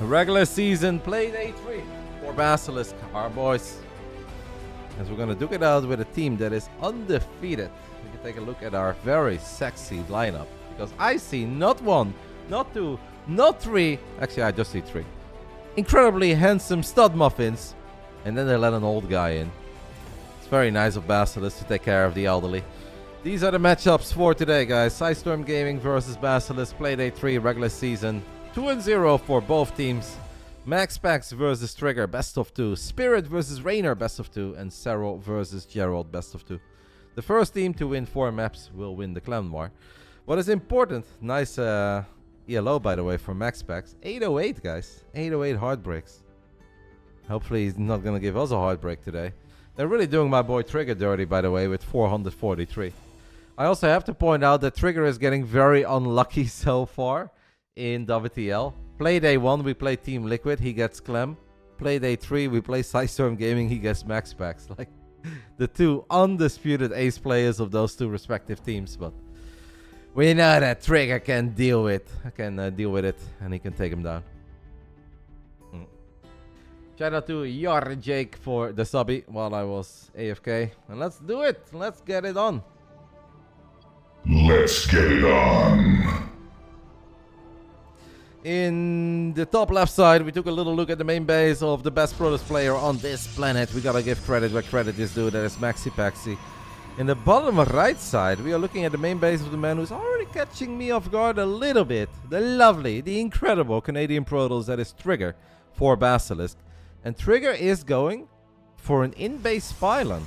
Regular season play day 3 for Basilisk, our boys. As we're going to duke it out with a team that is undefeated. We can take a look at our very sexy lineup. Because I see not 1, not 2, not 3. Actually, I just see 3. Incredibly handsome stud muffins. And then they let an old guy in. It's very nice of Basilisk to take care of the elderly. These are the matchups for today, guys. PSISTORM Gaming versus Basilisk. Play day 3 regular season. 2-0 for both teams. MaxPax versus Trigger, best of 2. Spirit versus Reynor, best of 2. And Serral versus Gerald, best of 2. The first team to win 4 maps will win the clan war. What is important, nice ELO by the way for MaxPax. 808 guys, 808 heartbreaks. Hopefully he's not going to give us a heartbreak today. They're really doing my boy Trigger dirty by the way with 443. I also have to point out that Trigger is getting very unlucky so far. In WTL. Play day 1, we play Team Liquid, he gets Clem. Play day 3, we play PSISTORM Gaming, he gets MaxPax. Like, the two undisputed ace players of those two respective teams. But we know that Trigger can deal with it, and he can take him down. Shout out to Your Jake for the subby while I was AFK. And let's do it. Let's get it on. Let's get it on. In the top left side, we took a little look at the main base of the best Protoss player on this planet. We gotta give credit where credit is due. That is MaxiPaxi. In the bottom right side, we are looking at the main base of the man who's already catching me off guard a little bit. The lovely, the incredible Canadian Protoss that is Trigger for Basilisk. And Trigger is going for an in-base pylon.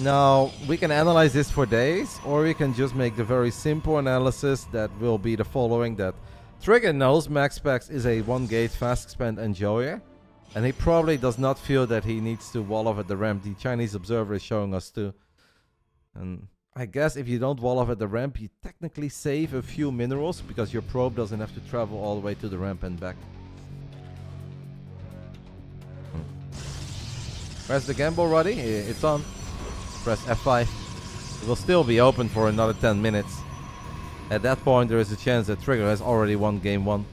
Now, we can analyze this for days, or we can just make the very simple analysis that will be the following, that Trigger knows MaxPax is a 1-gate fast expand enjoyer, and he probably does not feel that he needs to wall off at the ramp. The Chinese observer is showing us too. And I guess if you don't wall off at the ramp, you technically save a few minerals, because your probe doesn't have to travel all the way to the ramp and back. Press the gamble, Roddy. It's on. Press F5. It will still be open for another 10 minutes. At that point, there is a chance that Trigger has already won game 1.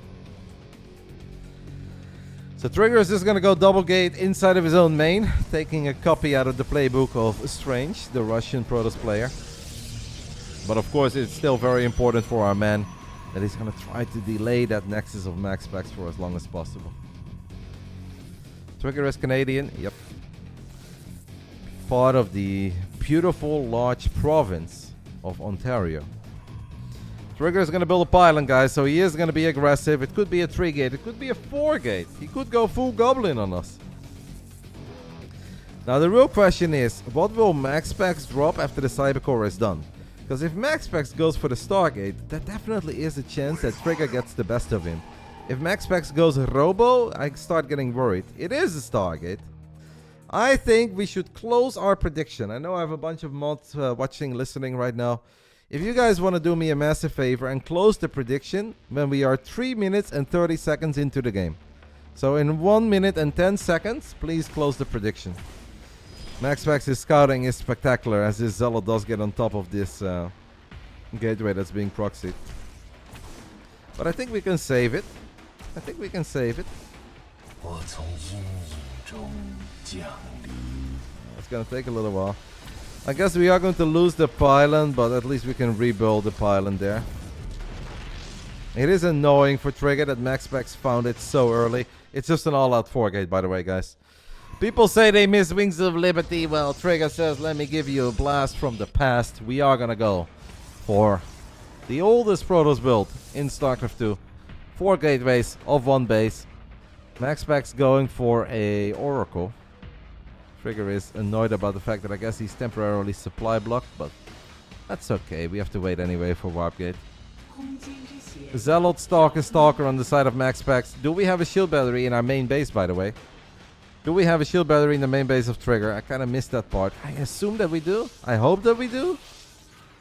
So Trigger is just going to go double gate inside of his own main, taking a copy out of the playbook of Strange, the Russian Protoss player. But of course, it's still very important for our man that he's going to try to delay that nexus of MaxPax for as long as possible. Trigger is Canadian. Yep. Part of the beautiful large province of Ontario. Trigger is going to build a pylon, guys, so he is going to be aggressive. It could be a 3-gate, it could be a 4-gate. He could go full goblin on us. Now the real question is, what will MaxPax drop after the Cybercore is done? Because if MaxPax goes for the Stargate, that definitely is a chance that Trigger gets the best of him. If MaxPax goes Robo, I start getting worried. It is a Stargate. I think we should close our prediction. I know I have a bunch of mods watching, listening right now. If you guys want to do me a massive favor and close the prediction when we are 3 minutes and 30 seconds into the game. So in 1 minute and 10 seconds, please close the prediction. MaxPax's scouting is spectacular as this Zealot does get on top of this gateway that's being proxied. But I think we can save it. I think we can save it. It's gonna take a little while. I guess we are going to lose the pylon, but at least we can rebuild the pylon there. It is annoying for Trigger that MaxPax found it so early. It's just an all-out 4-gate, by the way, guys. People say they miss Wings of Liberty. Well, Trigger says, let me give you a blast from the past. We are gonna go for the oldest Protoss build in StarCraft 2. 4 gateways of 1 base. MaxPax going for a Oracle. Trigger is annoyed about the fact that I guess he's temporarily supply blocked, but that's okay. We have to wait anyway for Warpgate. Zealot, Stalker on the side of MaxPax. Do we have a shield battery in our main base, by the way? Do we have a shield battery in the main base of Trigger? I kind of missed that part. I assume that we do. I hope that we do.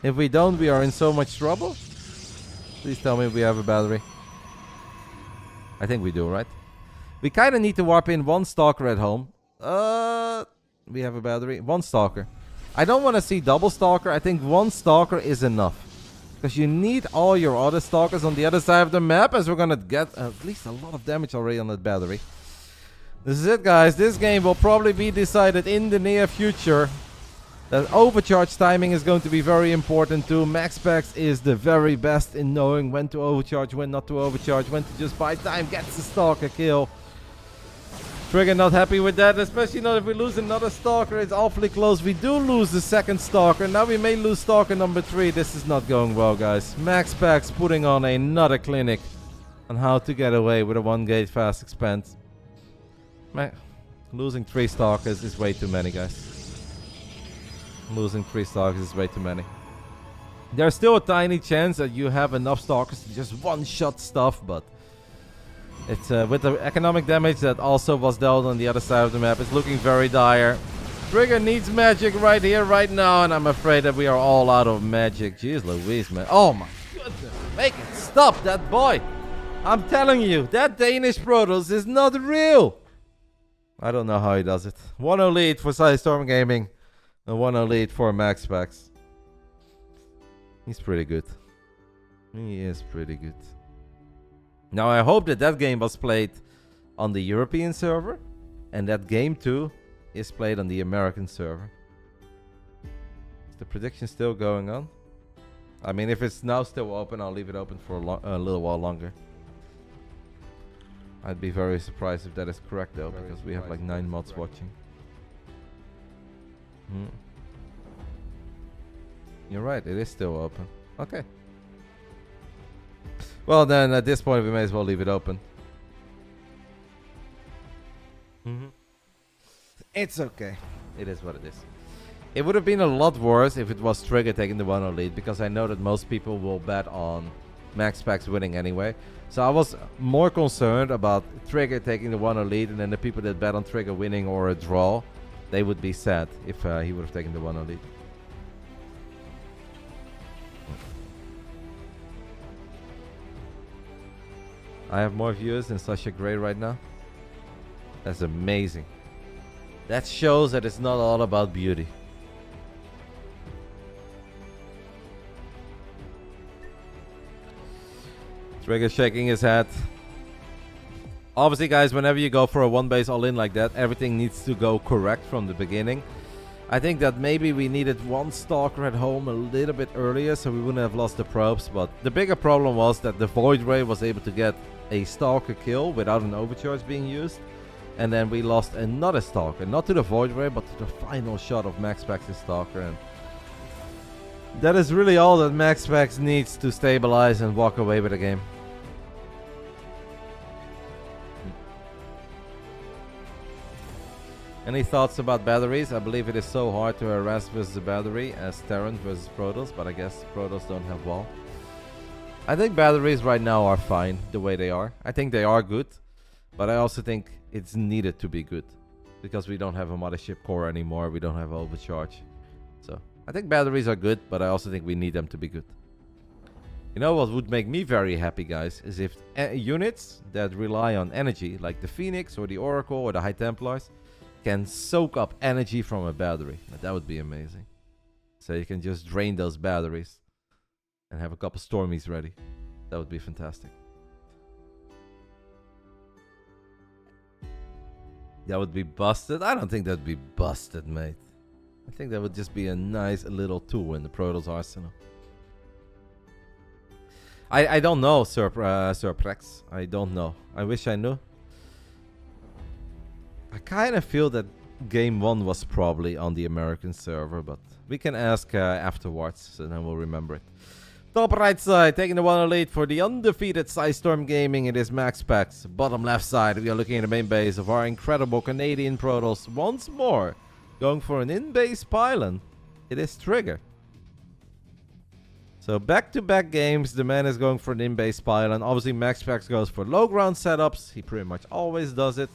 If we don't, we are in so much trouble. Please tell me we have a battery. I think we do, right? We kind of need to warp in 1 Stalker at home. We have a battery. 1 Stalker. I don't want to see double Stalker. I think 1 Stalker is enough. Because you need all your other stalkers on the other side of the map, as we're gonna get at least a lot of damage already on that battery. This is it, guys. This game will probably be decided in the near future. That overcharge timing is going to be very important too. MaxPax is the very best in knowing when to overcharge, when not to overcharge, when to just buy time, gets the stalker kill. Trigger not happy with that, especially not if we lose another stalker. It's awfully close. We do lose the second stalker. Now we may lose stalker number 3. This is not going well, guys. MaxPax putting on another clinic on how to get away with a 1 gate fast expand. Losing 3 stalkers is way too many, guys. Losing 3 stalkers is way too many. There's still a tiny chance that you have enough stalkers to just one-shot stuff, but it's with the economic damage that also was dealt on the other side of the map, it's looking very dire. Trigger needs magic right here, right now, and I'm afraid that we are all out of magic. Jeez Louise, man. Oh my goodness. Make it stop, that boy. I'm telling you, that Danish Protoss is not real. I don't know how he does it. 1-0 lead for PSISTORM Gaming. A 1-0 lead for MaxPax. He's pretty good. He is pretty good. Now I hope that that game was played on the European server. And that game too is played on the American server. Is the prediction still going on? I mean, if it's now still open, I'll leave it open for a little while longer. I'd be very surprised if that is correct though, because we have like 9 mods watching. You're right, it is still open. Okay. Well then, at this point we may as well leave it open. It's okay. It is what it is. It would have been a lot worse if it was Trigger taking the 1-0 lead, because I know that most people will bet on MaxPax winning anyway. So I was more concerned about Trigger taking the 1-0 lead, and then the people that bet on Trigger winning or a draw, they would be sad if he would have taken the 1-0 lead. I have more viewers than Sasha Grey right now. That's amazing. That shows that it's not all about beauty. Trigger shaking his head. Obviously, guys, whenever you go for a 1 base all-in like that, everything needs to go correct from the beginning. I think that maybe we needed 1 stalker at home a little bit earlier, so we wouldn't have lost the probes. But the bigger problem was that the Void Ray was able to get a stalker kill without an overcharge being used. And then we lost another stalker, not to the Void Ray, but to the final shot of MaxPax's stalker. And that is really all that MaxPax needs to stabilize and walk away with the game. Any thoughts about batteries? I believe it is so hard to harass versus a battery as Terran versus Protoss, but I guess Protoss don't have wall. I think batteries right now are fine the way they are. I think they are good, but I also think it's needed to be good because we don't have a mothership core anymore. We don't have overcharge. So I think batteries are good, but I also think we need them to be good. You know what would make me very happy, guys, is if units that rely on energy, like the Phoenix or the Oracle or the High Templars, can soak up energy from a battery. That would be amazing. So you can just drain those batteries and have a couple Stormies ready. That would be fantastic. That would be busted. I don't think that would be busted, mate. I think that would just be a nice little tool in the Protoss arsenal. I don't know, Sir Prex. I don't know. I wish I knew. I kind of feel that game 1 was probably on the American server, but we can ask afterwards, and then we'll remember it. Top right side, taking the 1-0 lead for the undefeated PSISTORM Gaming. It is MaxPax. Bottom left side, we are looking at the main base of our incredible Canadian Protoss. Once more, going for an in-base pylon. It is Trigger. So back-to-back games, the man is going for an in-base pylon. Obviously, MaxPax goes for low ground setups. He pretty much always does it.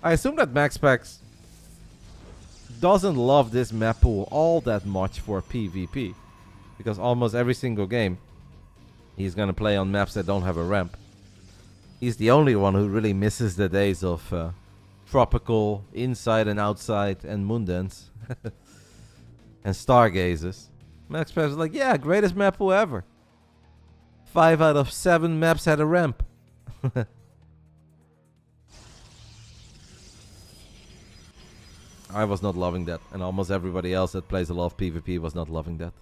I assume that MaxPax doesn't love this map pool all that much for PvP. Because almost every single game, he's going to play on maps that don't have a ramp. He's the only one who really misses the days of tropical, inside and outside, and Moondance. And Stargazers. MaxPax was like, yeah, greatest map ever. 5 out of 7 maps had a ramp. I was not loving that, and almost everybody else that plays a lot of PvP was not loving that.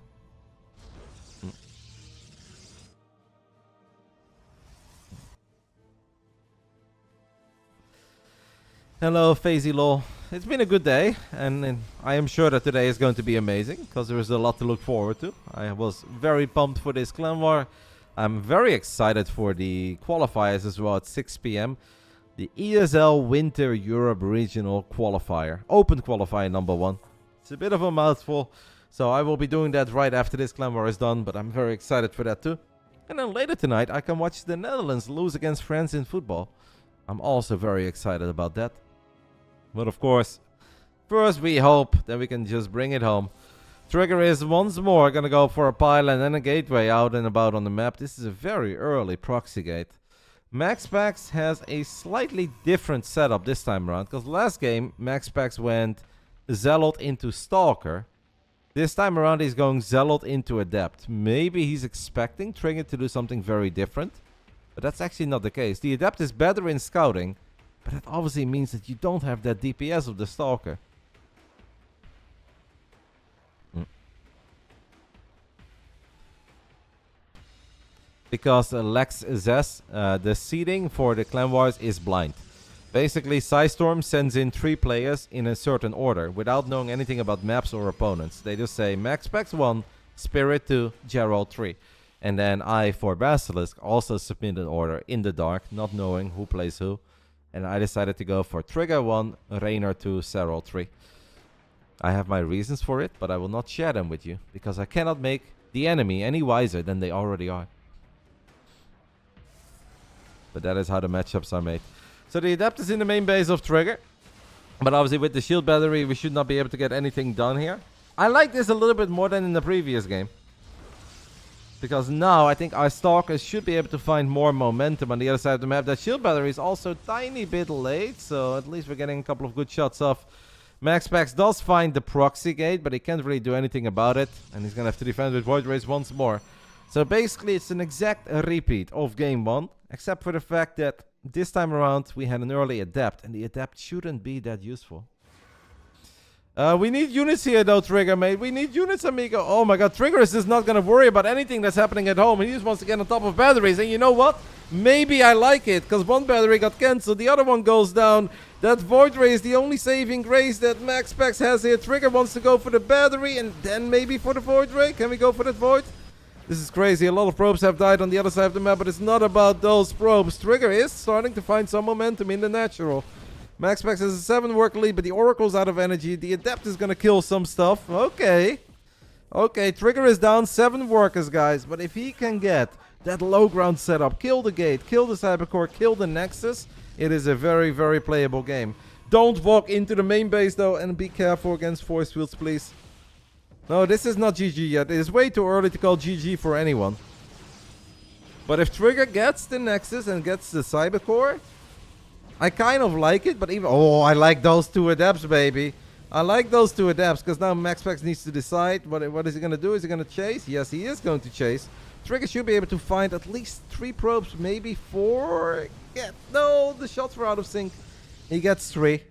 Hello, Fazy Law. It's been a good day, and I am sure that today is going to be amazing, because there is a lot to look forward to. I was very pumped for this clan war. I'm very excited for the qualifiers as well at 6 p.m. The ESL Winter Europe Regional Qualifier. Open qualifier number 1. It's a bit of a mouthful, so I will be doing that right after this clan war is done, but I'm very excited for that too. And then later tonight, I can watch the Netherlands lose against France in football. I'm also very excited about that. But of course, first we hope that we can just bring it home. Trigger is once more going to go for a pylon and a gateway out and about on the map. This is a very early proxy gate. MaxPax has a slightly different setup this time around, because last game MaxPax went Zealot into Stalker. This time around he's going Zealot into Adept. Maybe he's expecting Trigger to do something very different, but that's actually not the case. The Adept is better in scouting, but that obviously means that you don't have that DPS of the Stalker. Because Lex Zess, the seeding for the clan wars is blind. Basically, PSISTORM sends in 3 players in a certain order without knowing anything about maps or opponents. They just say MaxPax 1, Spirit 2, Gerald 3. And then I, for Basilisk, also submit an order in the dark, not knowing who plays who. And I decided to go for Trigger 1, Reynor 2, Serral 3. I have my reasons for it, but I will not share them with you, because I cannot make the enemy any wiser than they already are. But that is how the matchups are made. So the Adept is in the main base of Trigger. But obviously with the shield battery, we should not be able to get anything done here. I like this a little bit more than in the previous game. Because now I think our Stalkers should be able to find more momentum on the other side of the map. That shield battery is also a tiny bit late, so at least we're getting a couple of good shots off. MaxPax does find the proxy gate, but he can't really do anything about it. And he's going to have to defend with Void Rays once more. So basically it's an exact repeat of game 1. Except for the fact that this time around we had an early Adept. And the Adept shouldn't be that useful. We need units here though, Trigger, mate. We need units, amigo. Oh my god, Trigger is just not going to worry about anything that's happening at home. He just wants to get on top of batteries. And you know what? Maybe I like it. Because one battery got cancelled. The other one goes down. That Void Ray is the only saving grace that MaxPax has here. Trigger wants to go for the battery. And then maybe for the Void Ray. Can we go for that Void? This is crazy. A lot of probes have died on the other side of the map. But it's not about those probes. Trigger is starting to find some momentum in the natural. MaxPax has a 7 work lead, but the Oracle's out of energy. The Adept is going to kill some stuff. Okay. Okay, Trigger is down 7 workers, guys. But if he can get that low ground setup, kill the gate, kill the Cybercore, kill the Nexus, it is a very, very playable game. Don't walk into the main base, though, and be careful against force fields, please. No, this is not GG yet. It is way too early to call GG for anyone. But if Trigger gets the Nexus and gets the Cybercore, I kind of like it, but even... Oh, I like those 2 Adepts, baby. I like those 2 Adepts, because now MaxPax needs to decide what is he going to do. Is he going to chase? Yes, he is going to chase. Trigger should be able to find at least 3 probes, maybe 4. No, the shots were out of sync. He gets 3.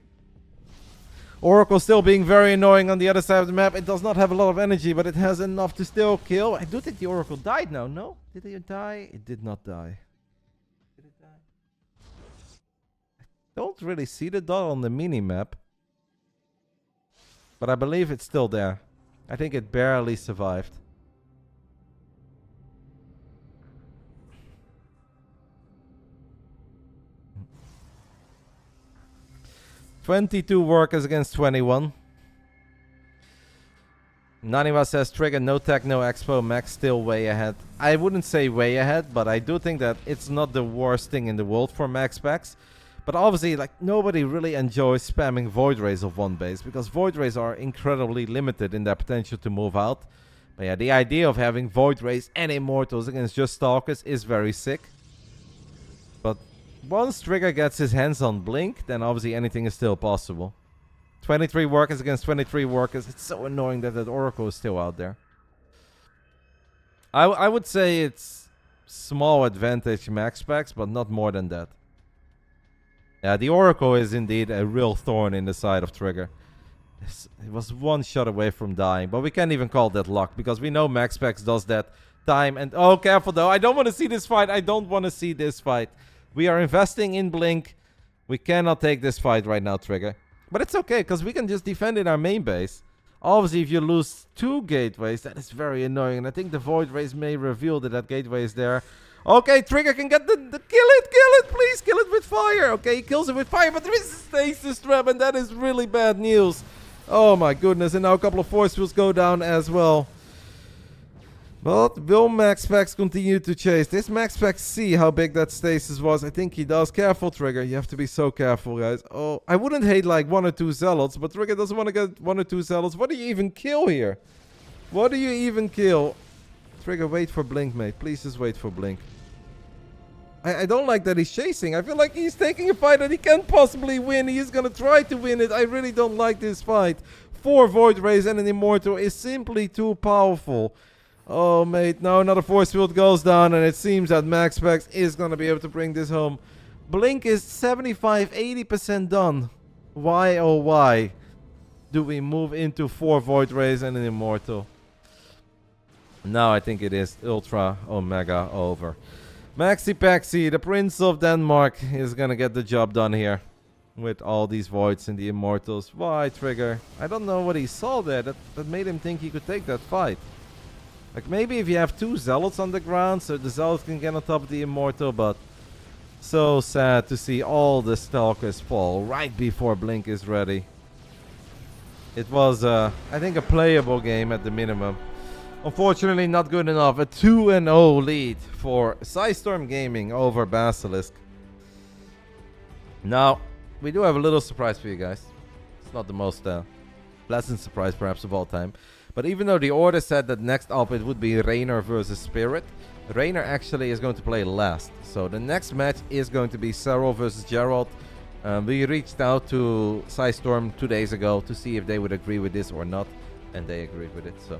Oracle still being very annoying on the other side of the map. It does not have a lot of energy, but it has enough to still kill. I do think the Oracle died now. No? Did it die? It did not die. Don't really see the dot on the mini-map. But I believe it's still there. I think it barely survived. "22 workers against 21. Naniwa says, Trigger, no tech, no expo, Max still way ahead. I wouldn't say way ahead, but I do think that it's not the worst thing in the world for MaxPax. But obviously, like, nobody really enjoys spamming Void Rays of one base, because Void Rays are incredibly limited in their potential to move out. But yeah, the idea of having Void Rays and Immortals against just Stalkers is very sick. But once Trigger gets his hands on Blink, then obviously anything is still possible. 23 workers against 23 workers. It's so annoying that that Oracle is still out there. I would say it's small advantage MaxPax, but not more than that. Yeah, the Oracle is indeed a real thorn in the side of Trigger. It was one shot away from dying, but we can't even call that luck because we know MaxPax does that time. And oh, careful though. I don't want to see this fight. I don't want to see this fight. We are investing in Blink. We cannot take this fight right now, Trigger. But it's okay because we can just defend in our main base. Obviously, if you lose 2 gateways, that is very annoying. And I think the Void Race may reveal that that gateway is there. Okay, Trigger can get the kill it, please kill it with fire. Okay, he kills it with fire, but there is a stasis trap, and that is really bad news. Oh my goodness, and now a couple of force fields go down as well. But will MaxPax continue to chase? Does MaxPax see how big that stasis was? I think he does. Careful, Trigger. You have to be so careful, guys. Oh, I wouldn't hate like 1 or 2 zealots, but Trigger doesn't want to get 1 or 2 zealots. What do you even kill here? What do you even kill? Trigger, wait for Blink, mate. Please just wait for Blink. I don't like that he's chasing. I feel like he's taking a fight that he can't possibly win. He is going to try to win it. I really don't like this fight. 4 Void Rays and an Immortal is simply too powerful. Oh, mate. Now another force field goes down, and it seems that MaxPax is going to be able to bring this home. Blink is 75-80% done. Why, oh why, do we move into 4 Void Rays and an Immortal? Now I think it is Ultra Omega over. Maxi Paxi, the Prince of Denmark, is gonna get the job done here. With all these Voids and the Immortals. Why, Trigger? I don't know what he saw there that made him think he could take that fight. Like maybe if you have 2 Zealots on the ground, so the Zealots can get on top of the Immortal, but so sad to see all the Stalkers fall right before Blink is ready. It was, I think, a playable game at the minimum. Unfortunately, not good enough. A 2-0 lead for PSISTORM Gaming over Basilisk. Now, we do have a little surprise for you guys. It's not the most pleasant surprise, perhaps, of all time. But even though the order said that next up it would be Reynor versus Spirit, Reynor actually is going to play last. So the next match is going to be Serral versus Gerald. We reached out to PSISTORM 2 days ago to see if they would agree with this or not. And they agreed with it, so...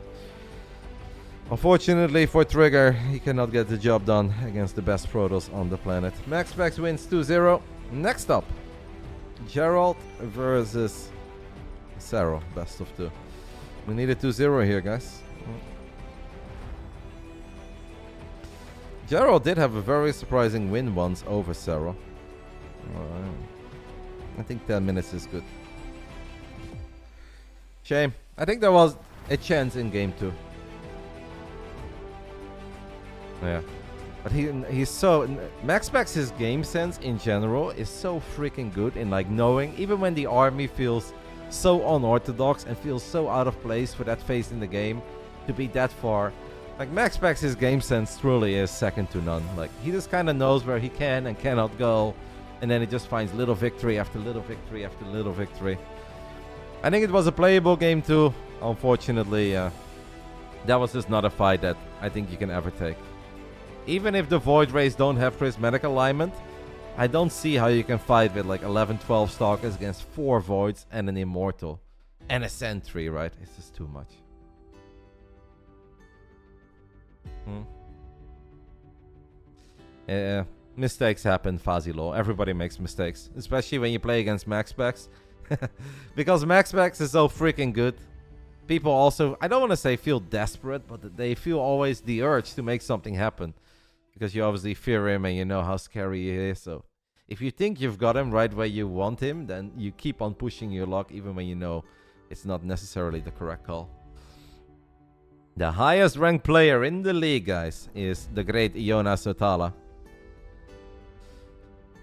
Unfortunately for Trigger, he cannot get the job done against the best Protoss on the planet. MaxPax wins 2-0. Next up, Gerald versus Serral, best of 2. We need a 2-0 here, guys. Gerald did have a very surprising win once over Serral. I think 10 minutes is good. Shame. I think there was a chance in game 2. Yeah, but he's so... MaxPax's game sense in general is so freaking good in like knowing, even when the army feels so unorthodox and feels so out of place for that phase in the game, to be that far. Like MaxPax's game sense truly is second to none. Like he just kind of knows where he can and cannot go, and then he just finds little victory after little victory after little victory. I think it was a playable game too. Unfortunately, that was just not a fight that I think you can ever take. Even if the Void Rays don't have prismatic alignment, I don't see how you can fight with like 11-12 Stalkers against 4 Voids and an Immortal. And a Sentry, right? It's just too much. Mistakes happen, Fazilo. Everybody makes mistakes. Especially when you play against MaxPax. Because MaxPax is so freaking good. People also, I don't want to say feel desperate, but they feel always the urge to make something happen. Because you obviously fear him and you know how scary he is. So if you think you've got him right where you want him, then you keep on pushing your luck even when you know it's not necessarily the correct call. The highest ranked player in the league, guys, is the great Iona Sotala.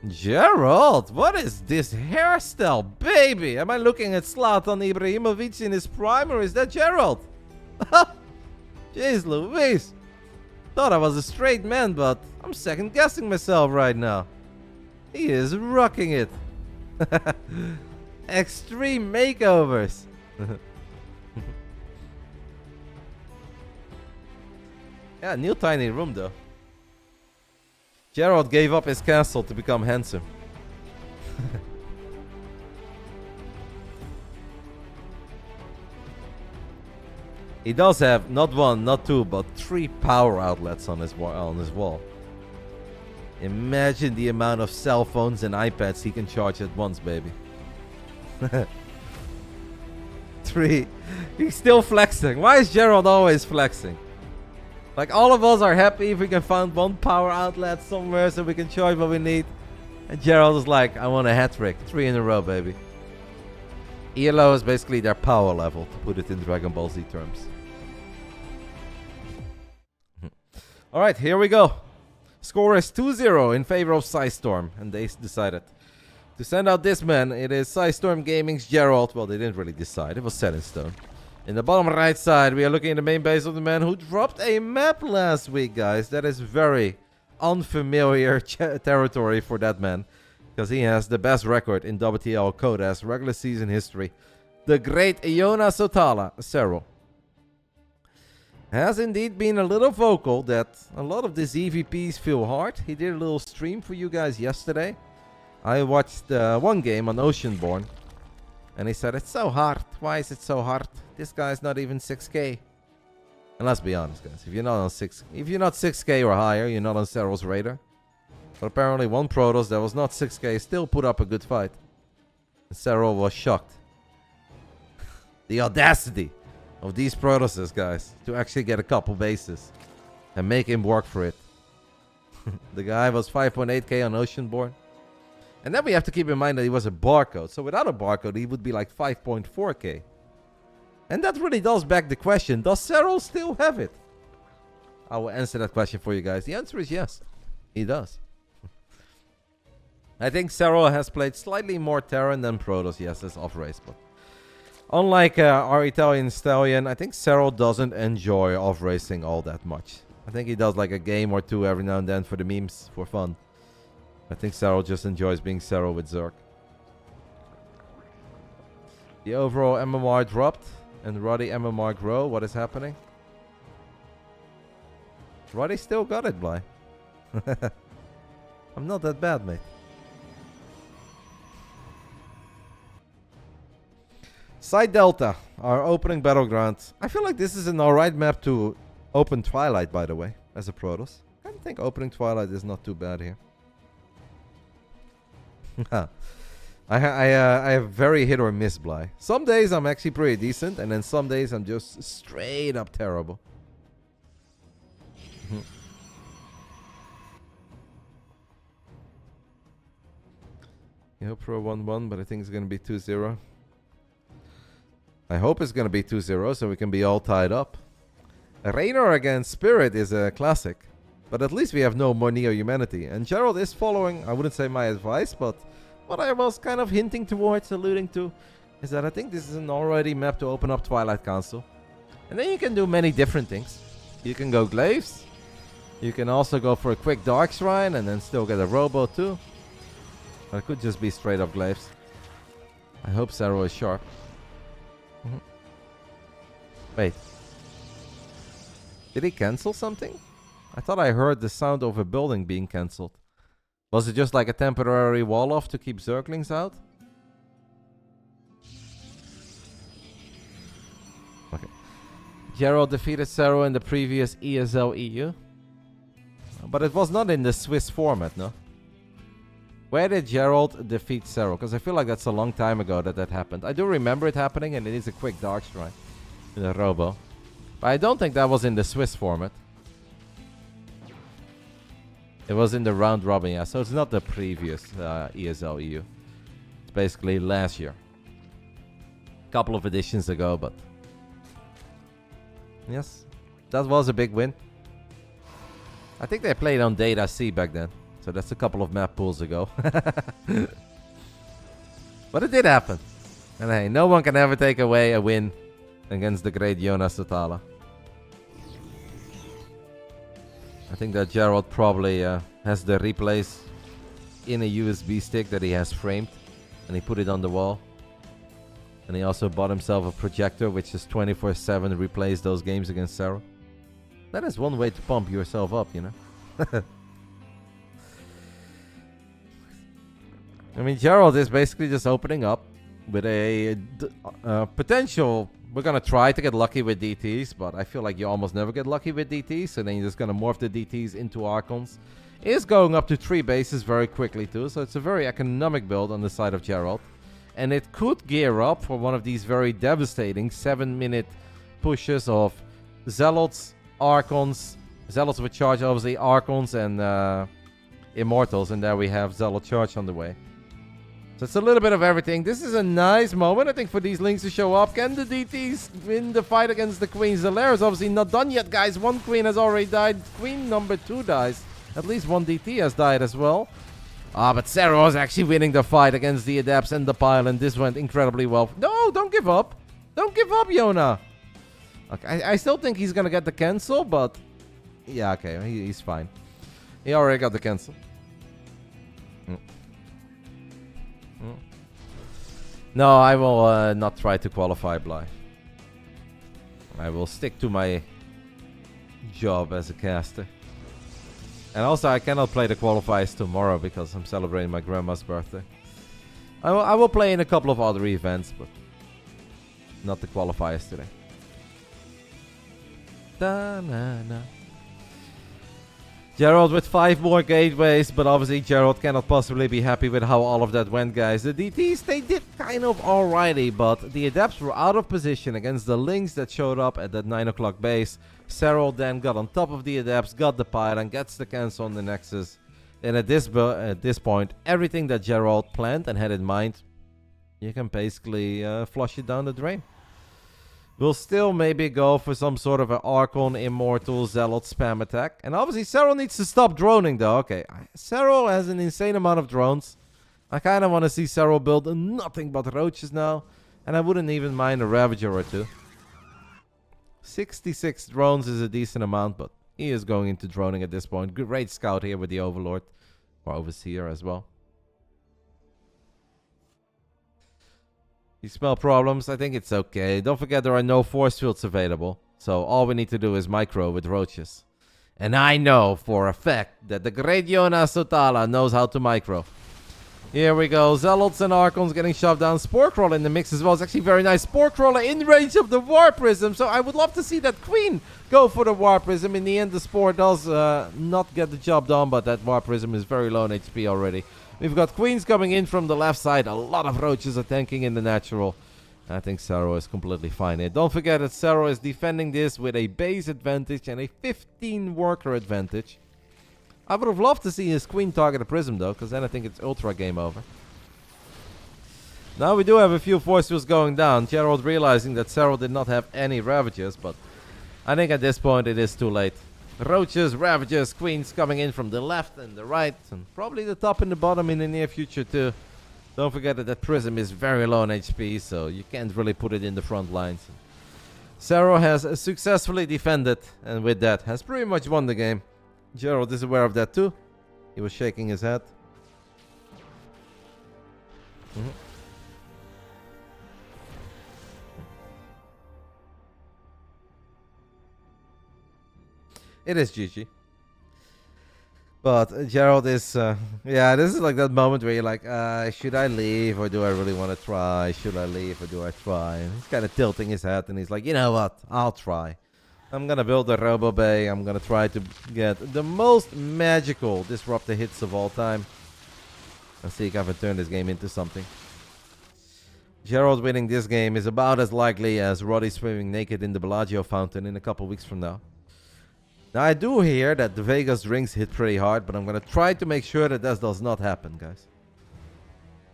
Gerald, what is this hairstyle, baby? Am I looking at Zlatan Ibrahimovic in his prime, or is that Gerald? Jeez Louise. Thought I was a straight man, but I'm second guessing myself right now. He is rocking it. Extreme makeovers. Yeah, new tiny room though. Gerald gave up his castle to become handsome. He does have not one, not two, but 3 power outlets on his wall. Imagine the amount of cell phones and iPads he can charge at once, baby. 3. He's still flexing. Why is Gerald always flexing? Like, all of us are happy if we can find 1 power outlet somewhere so we can charge what we need. And Gerald is like, I want a hat trick. 3 in a row, baby. ELO is basically their power level, to put it in Dragon Ball Z terms. Alright, here we go. Score is 2-0 in favor of PSISTORM. And they decided to send out this man. It is PSISTORM Gaming's Gerald. Well, they didn't really decide. It was set in stone. In the bottom right side, we are looking at the main base of the man who dropped a map last week, guys. That is very unfamiliar territory for that man. Because he has the best record in WTL Coda's regular season history. The great Iona Sotala, Serral, has indeed been a little vocal that a lot of these EVPs feel hard. He did a little stream for you guys yesterday. I watched one game on Oceanborn. And he said, it's so hard. Why is it so hard? This guy's not even 6k. And let's be honest, guys. If you're not 6k or higher, you're not on Serral's radar. But apparently one Protoss that was not 6k still put up a good fight. And Serral was shocked. The audacity of these Protosses, guys, to actually get a couple bases and make him work for it. The guy was 5.8k on Oceanborn. And then we have to keep in mind that he was a barcode. So without a barcode, he would be like 5.4k. And that really does beg the question, does Serral still have it? I will answer that question for you guys. The answer is yes, he does. I think Serral has played slightly more Terran than Protoss, yes, as off-race. But unlike our Italian stallion, I think Serral doesn't enjoy off-racing all that much. I think he does like a game or two every now and then for the memes, for fun. I think Serral just enjoys being Serral with Zerg. The overall MMR dropped and Roddy MMR grow. What is happening? Roddy still got it, Bly. I'm not that bad, mate. Side Delta, our opening battleground. I feel like this is an alright map to open Twilight, by the way, as a Protoss. I think opening Twilight is not too bad here. I have very hit or miss, Bly. Some days I'm actually pretty decent, and then some days I'm just straight up terrible. You hope for a 1-1, but I think it's going to be 2-0. I hope it's going to be 2-0, so we can be all tied up. Reynor against Spirit is a classic. But at least we have no more Neo-Humanity. And Gerald is following, I wouldn't say my advice, but what I was kind of hinting towards, alluding to, is that I think this is an already map to open up Twilight Council. And then you can do many different things. You can go Glaives. You can also go for a quick Dark Shrine and then still get a Robo too. Or it could just be straight up Glaives. I hope Serral is sharp. Wait. Did he cancel something? I thought I heard the sound of a building being cancelled. Was it just like a temporary wall off to keep Zerglings out? Okay. Gerald defeated Serral in the previous ESL EU. But it was not in the Swiss format, no? Where did Gerald defeat Serral? Because I feel like that's a long time ago that happened. I do remember it happening, and it is a quick Dark Strike in a Robo. But I don't think that was in the Swiss format. It was in the round robin, yeah. So it's not the previous ESL EU. It's basically last year. Couple of editions ago, but... yes, that was a big win. I think they played on Data C back then. So that's a couple of map pools ago. But it did happen. And hey, no one can ever take away a win against the great Jonas Sotala. I think that Gerald probably has the replays in a USB stick that he has framed. And he put it on the wall. And he also bought himself a projector which is 24/7 replays those games against Serral. That is one way to pump yourself up, you know. I mean, Gerald is basically just opening up with a potential We're going to try to get lucky with DTs, but I feel like you almost never get lucky with DTs. So then you're just going to morph the DTs into Archons. It is going up to 3 bases very quickly too. So it's a very economic build on the side of Gerald. And it could gear up for one of these very devastating 7-minute pushes of Zealots, Archons. Zealots with charge, obviously, Archons and Immortals. And there we have Zealot charge on the way. So it's a little bit of everything. This is a nice moment, I think, for these links to show up. Can the DTs win the fight against the Queens? The lair is obviously not done yet, guys. One Queen has already died. Queen number 2 dies. At least one DT has died as well. But Serral is actually winning the fight against the Adepts and the Pile, and this went incredibly well. No, don't give up. Don't give up, Yona. Okay, I still think he's going to get the cancel, but... Yeah, okay, he's fine. He already got the cancel. No, I will not try to qualify Bly. I will stick to my job as a caster. And also, I cannot play the qualifiers tomorrow because I'm celebrating my grandma's birthday. I will play in a couple of other events, but not the qualifiers today. Da-na-na. Gerald with 5 more gateways, but obviously Gerald cannot possibly be happy with how all of that went, guys. The DTs, they did kind of alrighty, but the Adepts were out of position against the Lynx that showed up at that 9 o'clock base. Serral then got on top of the Adepts, got the pile, and gets the cancel on the Nexus. And at this point, everything that Gerald planned and had in mind, you can basically flush it down the drain. We'll still maybe go for some sort of an Archon, Immortal, Zealot spam attack. And obviously Serral needs to stop droning though. Okay, Serral has an insane amount of drones. I kind of want to see Serral build nothing but roaches now. And I wouldn't even mind a Ravager or 2. 66 drones is a decent amount, but he is going into droning at this point. Great scout here with the Overlord. Or Overseer as well. You smell problems? I think it's okay. Don't forget there are no force fields available. So all we need to do is micro with roaches. And I know for a fact that the great Jonas Sotala knows how to micro. Here we go. Zealots and Archons getting shoved down. Spore Crawler in the mix as well. It's actually very nice. Spore Crawler in range of the War Prism. So I would love to see that Queen go for the War Prism. In the end, the Spore does not get the job done. But that War Prism is very low on HP already. We've got Queens coming in from the left side. A lot of roaches are tanking in the natural. I think Serral is completely fine here. Don't forget that Serral is defending this with a base advantage and a 15 worker advantage. I would have loved to see his Queen target a Prism though, because then I think it's ultra game over. Now we do have a few force fields going down. Gerald realizing that Serral did not have any Ravagers, but I think at this point it is too late. Roaches, Ravagers, Queens coming in from the left and the right, and probably the top and the bottom in the near future too. Don't forget that that Prism is very low on HP, so you can't really put it in the front lines. Serral has successfully defended, and with that has pretty much won the game. Gerald is aware of that too. He was shaking his head. It is GG. But Gerald is, yeah, this is like that moment where you're like, should I leave or do I really want to try? Should I leave or do I try? And he's kind of tilting his head and he's like, you know what? I'll try. I'm going to build a Robo Bay. I'm going to try to get the most magical disruptor hits of all time. And see if I can turn this game into something. Gerald winning this game is about as likely as Roddy swimming naked in the Bellagio fountain in a couple weeks from now. Now, I do hear that the Vegas drinks hit pretty hard, but I'm going to try to make sure that that does not happen, guys.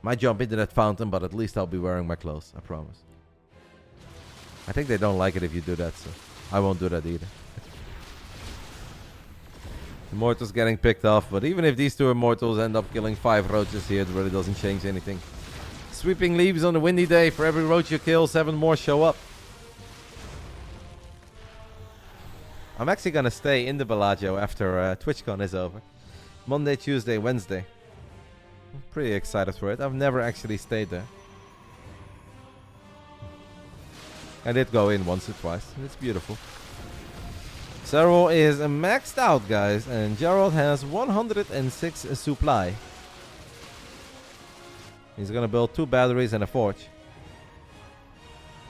Might jump into that fountain, but at least I'll be wearing my clothes, I promise. I think they don't like it if you do that, so I won't do that either. Immortals getting picked off, but even if these two Immortals end up killing 5 roaches here, it really doesn't change anything. Sweeping leaves on a windy day. For every roach you kill, 7 more show up. I'm actually going to stay in the Bellagio after TwitchCon is over. Monday, Tuesday, Wednesday. I'm pretty excited for it. I've never actually stayed there. I did go in once or twice. It's beautiful. Serral is maxed out, guys. And Gerald has 106 supply. He's going to build 2 batteries and a forge.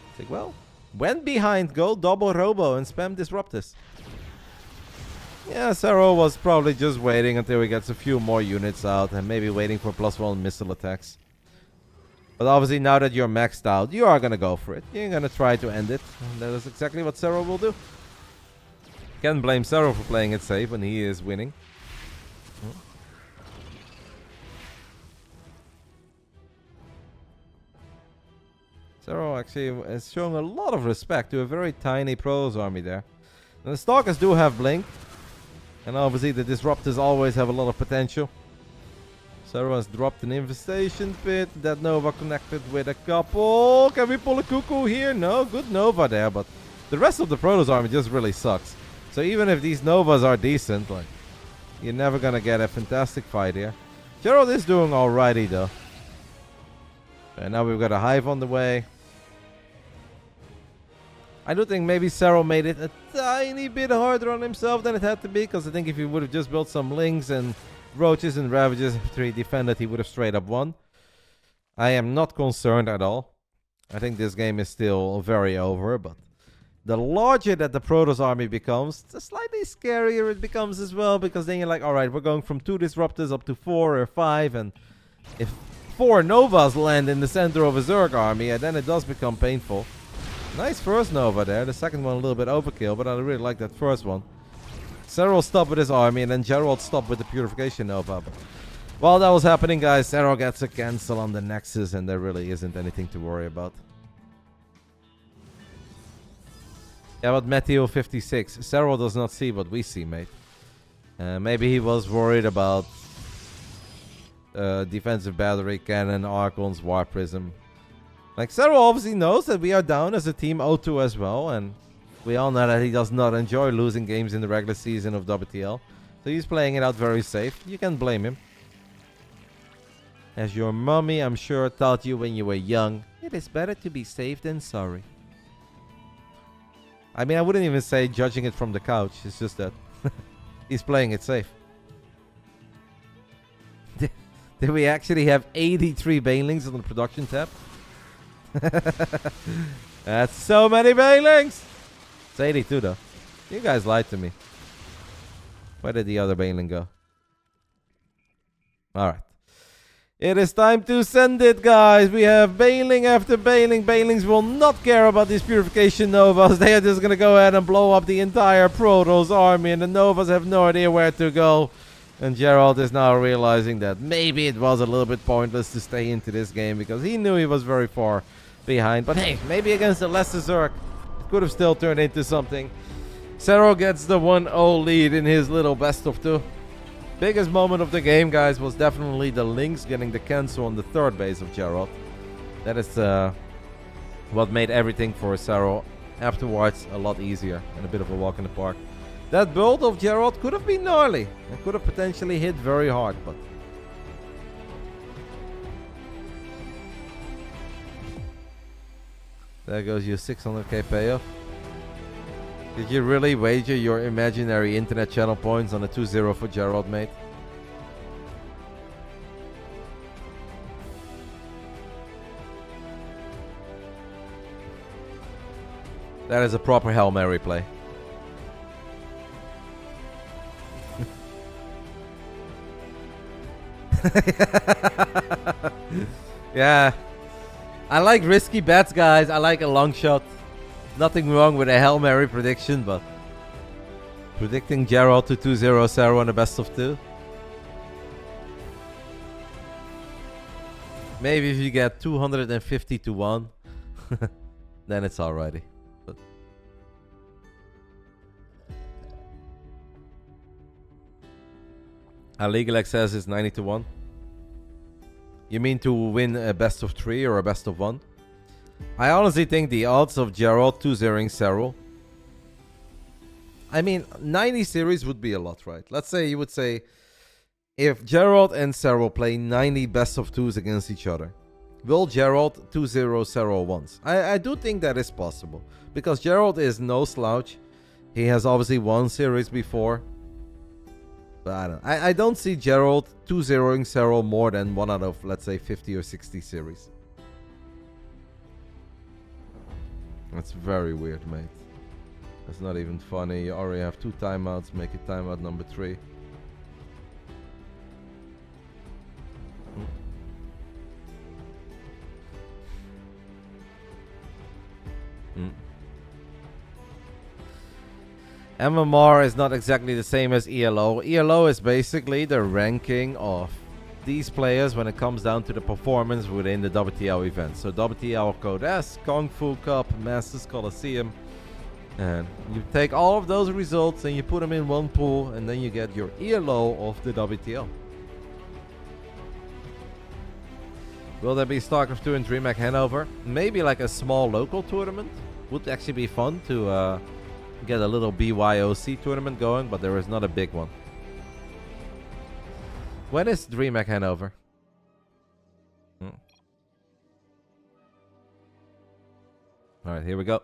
It's like, well, When behind, go double robo and spam Disruptus. Yeah, Serral was probably just waiting until he gets a few more units out and maybe waiting for +1 missile attacks. But obviously now that you're maxed out, you are going to go for it. You're going to try to end it. And that is exactly what Serral will do. Can't blame Serral for playing it safe when he is winning. Serral actually is showing a lot of respect to a very tiny Protoss army there. And the Stalkers do have Blink. And obviously the Disruptors always have a lot of potential. Serral has dropped an infestation pit. That Nova connected with a couple. Can we pull a Cuckoo here? No, good Nova there. But the rest of the Protoss army just really sucks. So even if these Novas are decent, like, you're never going to get a fantastic fight here. Gerald is doing alrighty though. And now we've got a Hive on the way. I do think maybe Serral made it a tiny bit harder on himself than it had to be. Because I think if he would have just built some Lings and Roaches and Ravages after he defended, he would have straight up won. I am not concerned at all. I think this game is still very over. But the larger that the Protoss army becomes, the slightly scarier it becomes as well. Because then you're like, alright, we're going from 2 Disruptors up to 4 or 5. And if 4 Novas land in the center of a Zerg army, and then it does become painful. Nice first Nova there. The second one a little bit overkill, but I really like that first one. Serral stopped with his army, and then Gerald stopped with the Purification Nova. But while that was happening, guys, Serral gets a cancel on the Nexus, and there really isn't anything to worry about. Yeah, but Meteo 56. Serral does not see what we see, mate. Maybe he was worried about defensive battery, cannon, Archons, War Prism. Like, Serral obviously knows that we are down as a team 0-2 as well, and we all know that he does not enjoy losing games in the regular season of WTL. So he's playing it out very safe. You can't blame him. As your mommy, I'm sure, taught you when you were young, it is better to be safe than sorry. I mean, I wouldn't even say judging it from the couch. It's just that he's playing it safe. Did we actually have 83 Banelings on the production tab? That's so many Banelings! It's 82 though. You guys lied to me. Where did the other Baneling go? Alright. It is time to send it, guys. We have Baneling after Baneling. Banelings will not care about these Purification Novas. They are just going to go ahead and blow up the entire Protoss army. And the Novas have no idea where to go. And Gerald is now realizing that maybe it was a little bit pointless to stay into this game. Because he knew he was very far behind. But hey, maybe against the lesser Zerg, it could have still turned into something. Serral gets the 1-0 lead in his little best of 2. Biggest moment of the game, guys, was definitely the Lynx getting the cancel on the third base of Gerald. That is what made everything for Serral afterwards a lot easier and a bit of a walk in the park. That build of Gerald could have been gnarly. It could have potentially hit very hard, but there goes your 600k payoff. Did you really wager your imaginary internet channel points on a 2-0 for Gerald, mate? That is a proper Hail Mary play. Yeah. I like risky bets, guys. I like a long shot. Nothing wrong with a Hail Mary prediction, but predicting Gerald to 2-0 Serral in the best of 2. Maybe if you get 250 to 1, then it's alrighty. But our legal access is 90 to 1. You mean to win a best of 3 or a best of 1? I honestly think the odds of Gerald 2-0ing Serral, I mean, 90 series would be a lot, right? Let's say you would say if Gerald and Serral play 90 best of 2s against each other, will Gerald 2-0 Serral once? I do think that is possible because Gerald is no slouch. He has obviously won series before. But I don't see Gerald 2-0ing Serral more than 1 out of, let's say, 50 or 60 series. That's very weird, mate. That's not even funny. You already have 2 timeouts. Make it timeout number 3. MMR is not exactly the same as ELO. ELO is basically the ranking of these players when it comes down to the performance within the WTL event. So WTL Code S, Kung Fu Cup, Masters Coliseum. And you take all of those results and you put them in one pool, and then you get your ELO of the WTL. Will there be StarCraft 2 in DreamHack Hanover? Maybe like a small local tournament. Would actually be fun to get a little BYOC tournament going, but there is not a big one. When is DreamHack Hanover? Alright, here we go.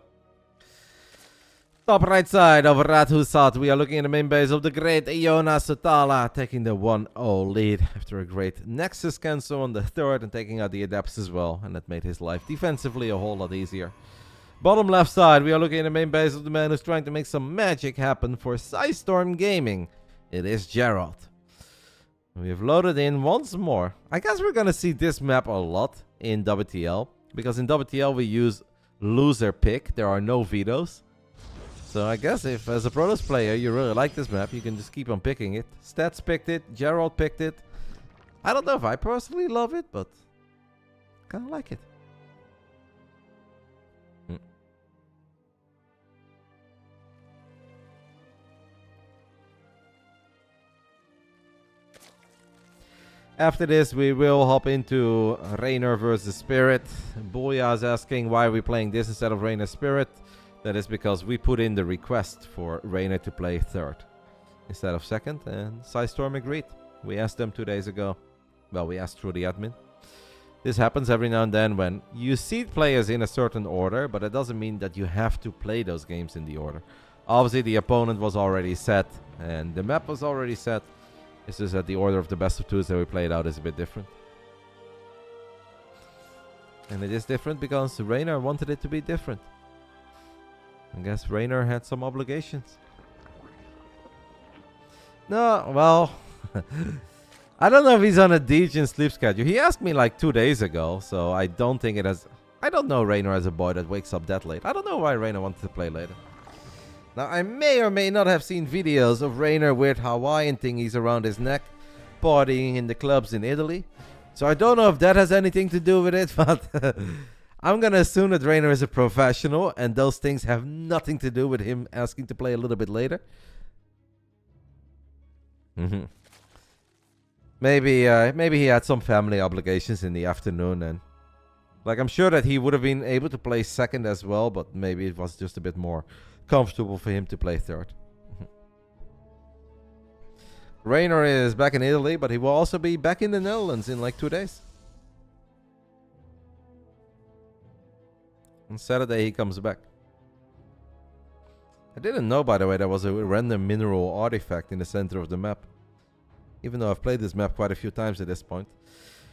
Top right side of Radhusat. We are looking at the main base of the great Iona Sotala, taking the 1-0 lead after a great Nexus cancel on the 3rd and taking out the Adepts as well. And that made his life defensively a whole lot easier. Bottom left side, we are looking at the main base of the man who's trying to make some magic happen for PSISTORM Gaming. It is Gerald. We have loaded in once more. I guess we're going to see this map a lot in WTL, because in WTL we use loser pick. There are no vetoes. So I guess if as a Protoss player you really like this map, you can just keep on picking it. Stats picked it, Gerald picked it. I don't know if I personally love it, but kind of like it. After this, we will hop into Reynor versus Spirit. Booyah is asking why are we playing this instead of Reynor Spirit. That is because we put in the request for Reynor to play 3rd instead of 2nd, and PSISTORM agreed. We asked them 2 days ago. Well, we asked through the admin. This happens every now and then when you seed players in a certain order, but it doesn't mean that you have to play those games in the order. Obviously, the opponent was already set, and the map was already set. It's just that the order of the best of 2s that we played out is a bit different. And it is different because Reynor wanted it to be different. I guess Reynor had some obligations. No, well, I don't know if he's on a Dejan sleep schedule. He asked me like 2 days ago, so I don't think it has... I don't know Reynor as a boy that wakes up that late. I don't know why Reynor wanted to play later. Now, I may or may not have seen videos of Reynor with Hawaiian thingies around his neck, partying in the clubs in Italy. So I don't know if that has anything to do with it, but I'm going to assume that Reynor is a professional, and those things have nothing to do with him asking to play a little bit later. Maybe he had some family obligations in the afternoon, and like I'm sure that he would have been able to play 2nd as well, but maybe it was just a bit more comfortable for him to play 3rd. Reynor is back in Italy, but he will also be back in the Netherlands in like 2 days. On Saturday he comes back. I didn't know, by the way, there was a random mineral artifact in the center of the map. Even though I've played this map quite a few times at this point.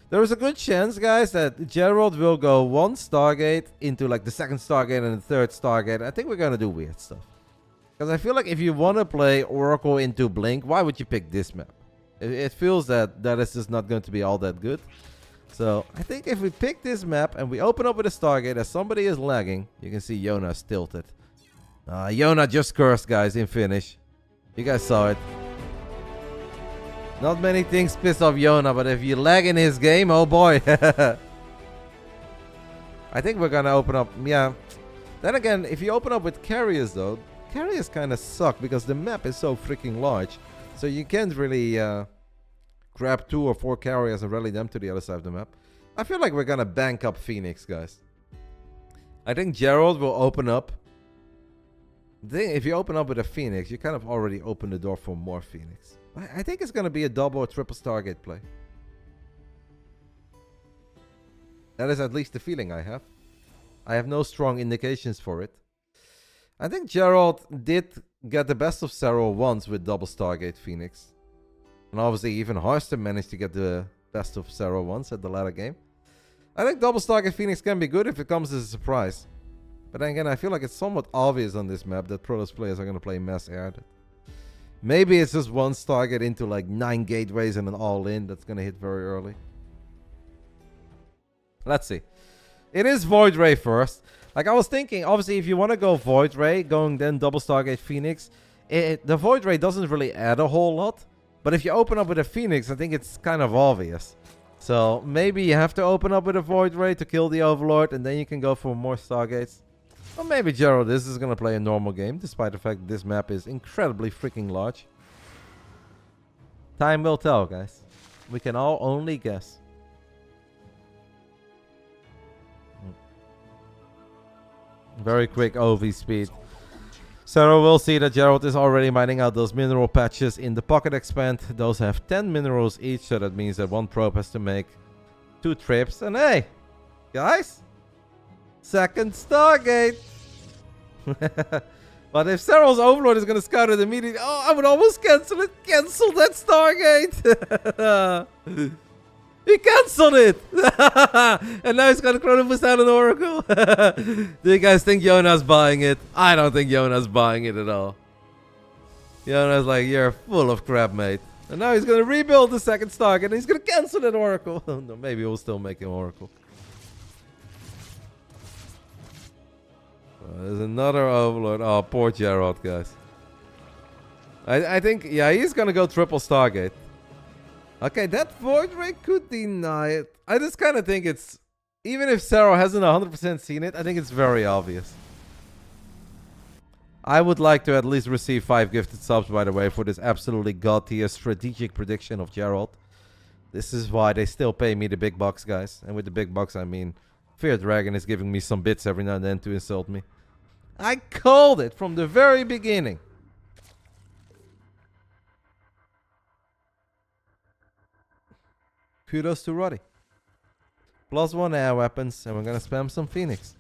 There is a good chance, guys, that Gerald will go 1 Stargate into like the 2nd Stargate and the 3rd Stargate. I think we're going to do weird stuff. Because I feel like if you want to play Oracle into Blink, why would you pick this map? It feels that is just not going to be all that good. So I think if we pick this map and we open up with a Stargate as somebody is lagging, you can see Jona's tilted. Yona just cursed, guys, in finish. You guys saw it. Not many things piss off Yona, but if you lag in his game, oh boy. I think we're gonna open up, yeah. Then again, if you open up with carriers though, carriers kind of suck because the map is so freaking large. So you can't really grab 2 or 4 carriers and rally them to the other side of the map. I feel like we're gonna bank up Phoenix, guys. I think Gerald will open up. If you open up with a Phoenix, you kind of already open the door for more Phoenix. I think it's going to be a double or triple Stargate play. That is at least the feeling I have. I have no strong indications for it. I think Gerald did get the best of Serral once with double Stargate Phoenix. And obviously even Hearthstone managed to get the best of Serral once at the latter game. I think double Stargate Phoenix can be good if it comes as a surprise. But then again, I feel like it's somewhat obvious on this map that Protoss players are going to play mass added. Maybe it's just one Stargate into like 9 gateways and an all-in that's going to hit very early. Let's see. It is Void Ray first. Like I was thinking, obviously if you want to go Void Ray, going then double Stargate Phoenix, the Void Ray doesn't really add a whole lot. But if you open up with a Phoenix, I think it's kind of obvious. So maybe you have to open up with a Void Ray to kill the Overlord, and then you can go for more Stargates. Or maybe Gerald is going to play a normal game, despite the fact that this map is incredibly freaking large. Time will tell, guys. We can all only guess. Very quick OV speed. Serral will see that Gerald is already mining out those mineral patches in the pocket expand. Those have 10 minerals each, so that means that one probe has to make 2 trips. And hey, guys, second Stargate. But if Serral's Overlord is going to scout it immediately, oh, I would almost cancel it. Cancel that Stargate. He cancelled it! And now he's got to Chronophus out an Oracle. Do you guys think Yona's buying it? I don't think Yona's buying it at all. Yona's like, you're full of crap, mate. And now he's going to rebuild the second Stargate and he's going to cancel that Oracle. No, maybe we'll still make an Oracle. There's another Overlord. Oh, poor Gerald, guys. I think, yeah, he's going to go triple Stargate. Okay, that Void Ray could deny it. I just kind of think it's... Even if Serral hasn't 100% seen it, I think it's very obvious. I would like to at least receive 5 gifted subs, by the way, for this absolutely god-tier strategic prediction of Gerald. This is why they still pay me the big bucks, guys. And with the big bucks, I mean... Fear Dragon is giving me some bits every now and then to insult me. I called it from the very beginning. Kudos to Roddy. +1 air weapons, and we're gonna spam some Phoenix.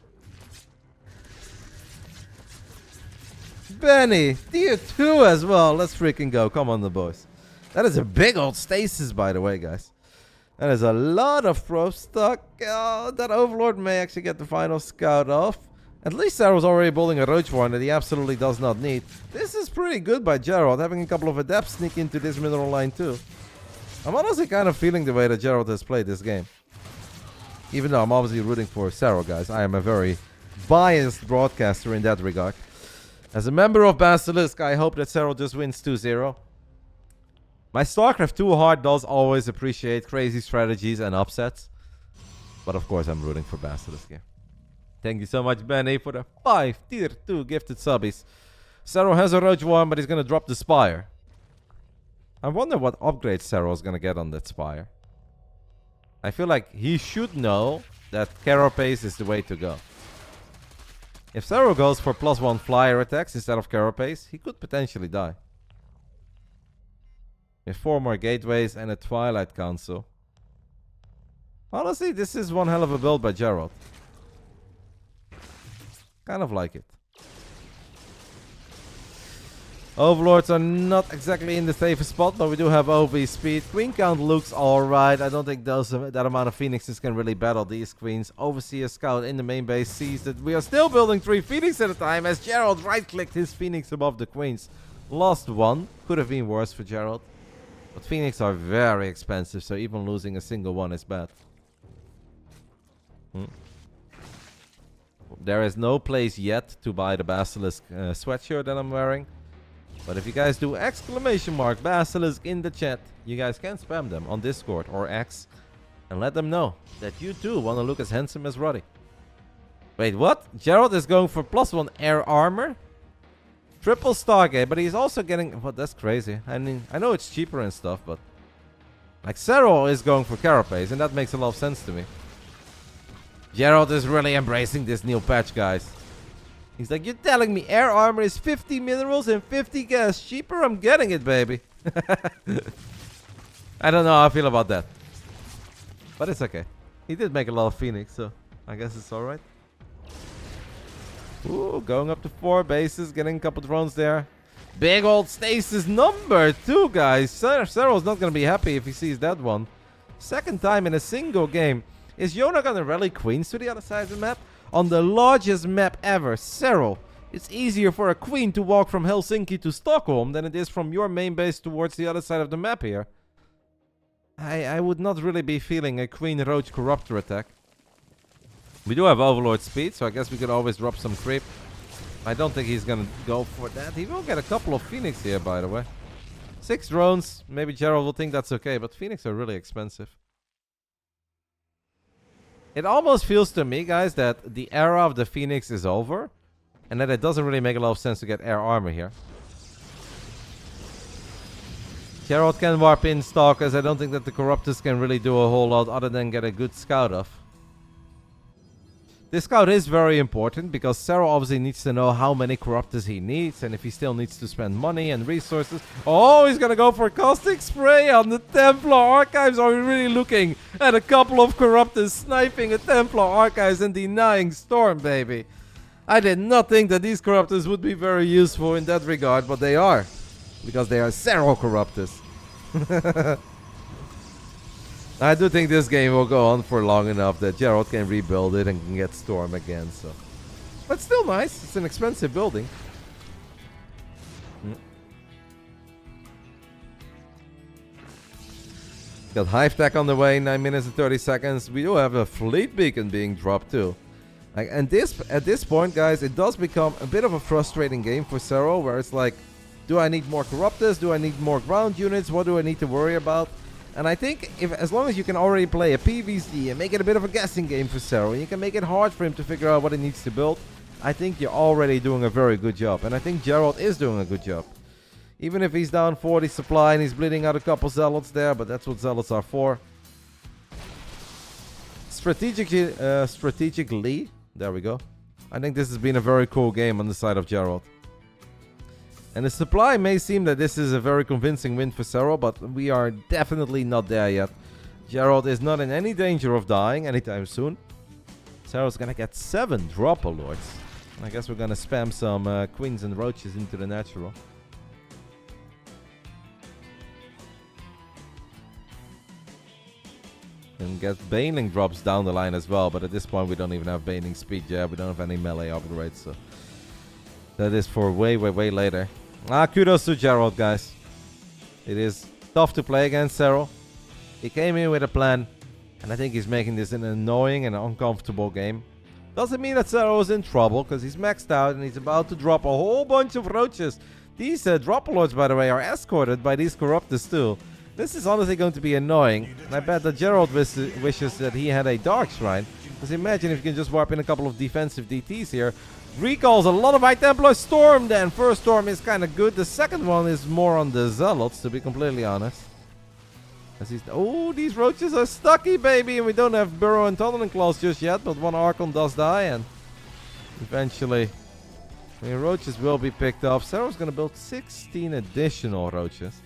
Benny, tier 2 as well. Let's freaking go. Come on, the boys. That is a big old stasis, by the way, guys. That is a lot of probe stock. Oh, that Overlord may actually get the final scout off. At least Sarah's already building a Roach Warren that he absolutely does not need. This is pretty good by Gerald, having a couple of adepts sneak into this mineral line too. I'm honestly kind of feeling the way that Gerald has played this game. Even though I'm obviously rooting for Serral, guys. I am a very biased broadcaster in that regard. As a member of Basilisk, I hope that Serral just wins 2-0. My StarCraft 2 heart does always appreciate crazy strategies and upsets. But of course, I'm rooting for Basilisk here. Thank you so much, Benny, for the 5 tier 2 gifted subbies. Serral has a Roach Warren, but he's going to drop the Spire. I wonder what upgrade Serral's gonna get on that Spire. I feel like he should know that Carapace is the way to go. If Serral goes for +1 flyer attacks instead of Carapace, he could potentially die. With 4 more gateways and a Twilight Council. Honestly, this is one hell of a build by Gerald. Kind of like it. Overlords are not exactly in the safest spot, but we do have OV speed. Queen count looks alright. I don't think that amount of Phoenixes can really battle these queens. Overseer Scout in the main base sees that we are still building 3 Phoenix at a time as Gerald right-clicked his Phoenix above the queens. Lost 1. Could have been worse for Gerald. But Phoenix are very expensive, so even losing a single one is bad. There is no place yet to buy the Basilisk sweatshirt that I'm wearing. But if you guys do ! Basilisk in the chat, you guys can spam them on Discord or X and let them know that you too want to look as handsome as Roddy. Wait, what? Gerald is going for +1 air armor? Triple Stargate, but he's also getting... What, that's crazy. I mean, I know it's cheaper and stuff, but... Like, Serral is going for Carapace, and that makes a lot of sense to me. Gerald is really embracing this new patch, guys. He's like, you're telling me air armor is 50 minerals and 50 gas cheaper? I'm getting it, baby. I don't know how I feel about that. But it's okay. He did make a lot of Phoenix, so I guess it's alright. Ooh, going up to 4 bases, getting a couple drones there. Big old stasis number 2, guys. Serral's not going to be happy if he sees that one. Second time in a single game. Is Yona going to rally queens to the other side of the map? On the largest map ever, Serral. It's easier for a queen to walk from Helsinki to Stockholm than it is from your main base towards the other side of the map here. I would not really be feeling a Queen Roach Corruptor attack. We do have Overlord speed, so I guess we could always drop some creep. I don't think he's gonna go for that. He will get a couple of Phoenix here, by the way. 6 drones. Maybe Gerald will think that's okay, but Phoenix are really expensive. It almost feels to me, guys, that the era of the Phoenix is over. And that it doesn't really make a lot of sense to get air armor here. Gerald can warp in Stalkers. I don't think that the Corruptors can really do a whole lot other than get a good scout off. This scout is very important because Serral obviously needs to know how many Corruptors he needs and if he still needs to spend money and resources. Oh, he's gonna go for Caustic Spray on the Templar Archives. Are we really looking at a couple of Corruptors sniping a Templar Archives and denying Storm, baby? I did not think that these Corruptors would be very useful in that regard, but they are. Because they are Serral Corruptors. I do think this game will go on for long enough that Gerald can rebuild it and can get Storm again, so. But still nice. It's an expensive building. Got Hive Tech on the way, 9 minutes and 30 seconds. We do have a Fleet Beacon being dropped too. And at this point, guys, it does become a bit of a frustrating game for Serral, where it's like, do I need more Corruptors? Do I need more ground units? What do I need to worry about? And I think as long as you can already play a PvZ and make it a bit of a guessing game for Serral, and you can make it hard for him to figure out what he needs to build, I think you're already doing a very good job. And I think Gerald is doing a good job. Even if he's down 40 supply and he's bleeding out a couple Zealots there, but that's what Zealots are for. Strategically, there we go. I think this has been a very cool game on the side of Gerald. And the supply may seem that this is a very convincing win for Serral, but we are definitely not there yet. Gerald is not in any danger of dying anytime soon. Serral's gonna get 7 Dropper Lords. I guess we're gonna spam some Queens and Roaches into the natural. And get Baneling drops down the line as well, but at this point we don't even have Baneling speed yet. We don't have any melee upgrades, so that is for way later. Kudos to Gerald, guys. It is tough to play against Serral. He came in with a plan, and I think he's making this an annoying and uncomfortable game. Doesn't mean that Serral is in trouble, because he's maxed out and he's about to drop a whole bunch of Roaches. These Dropper Lords, by the way, are escorted by these Corruptors too. This is honestly going to be annoying, and I bet that Gerald wishes that he had a Dark Shrine. Because imagine if you can just warp in a couple of defensive DTs here. Recalls a lot of High Templar Storm then. First Storm is kind of good. The second one is more on the Zealots, to be completely honest. Oh, these Roaches are stucky, baby. And we don't have Burrow and Tunneling Claws just yet. But one Archon does die. And eventually, Roaches will be picked up. Serral's going to build 16 additional Roaches.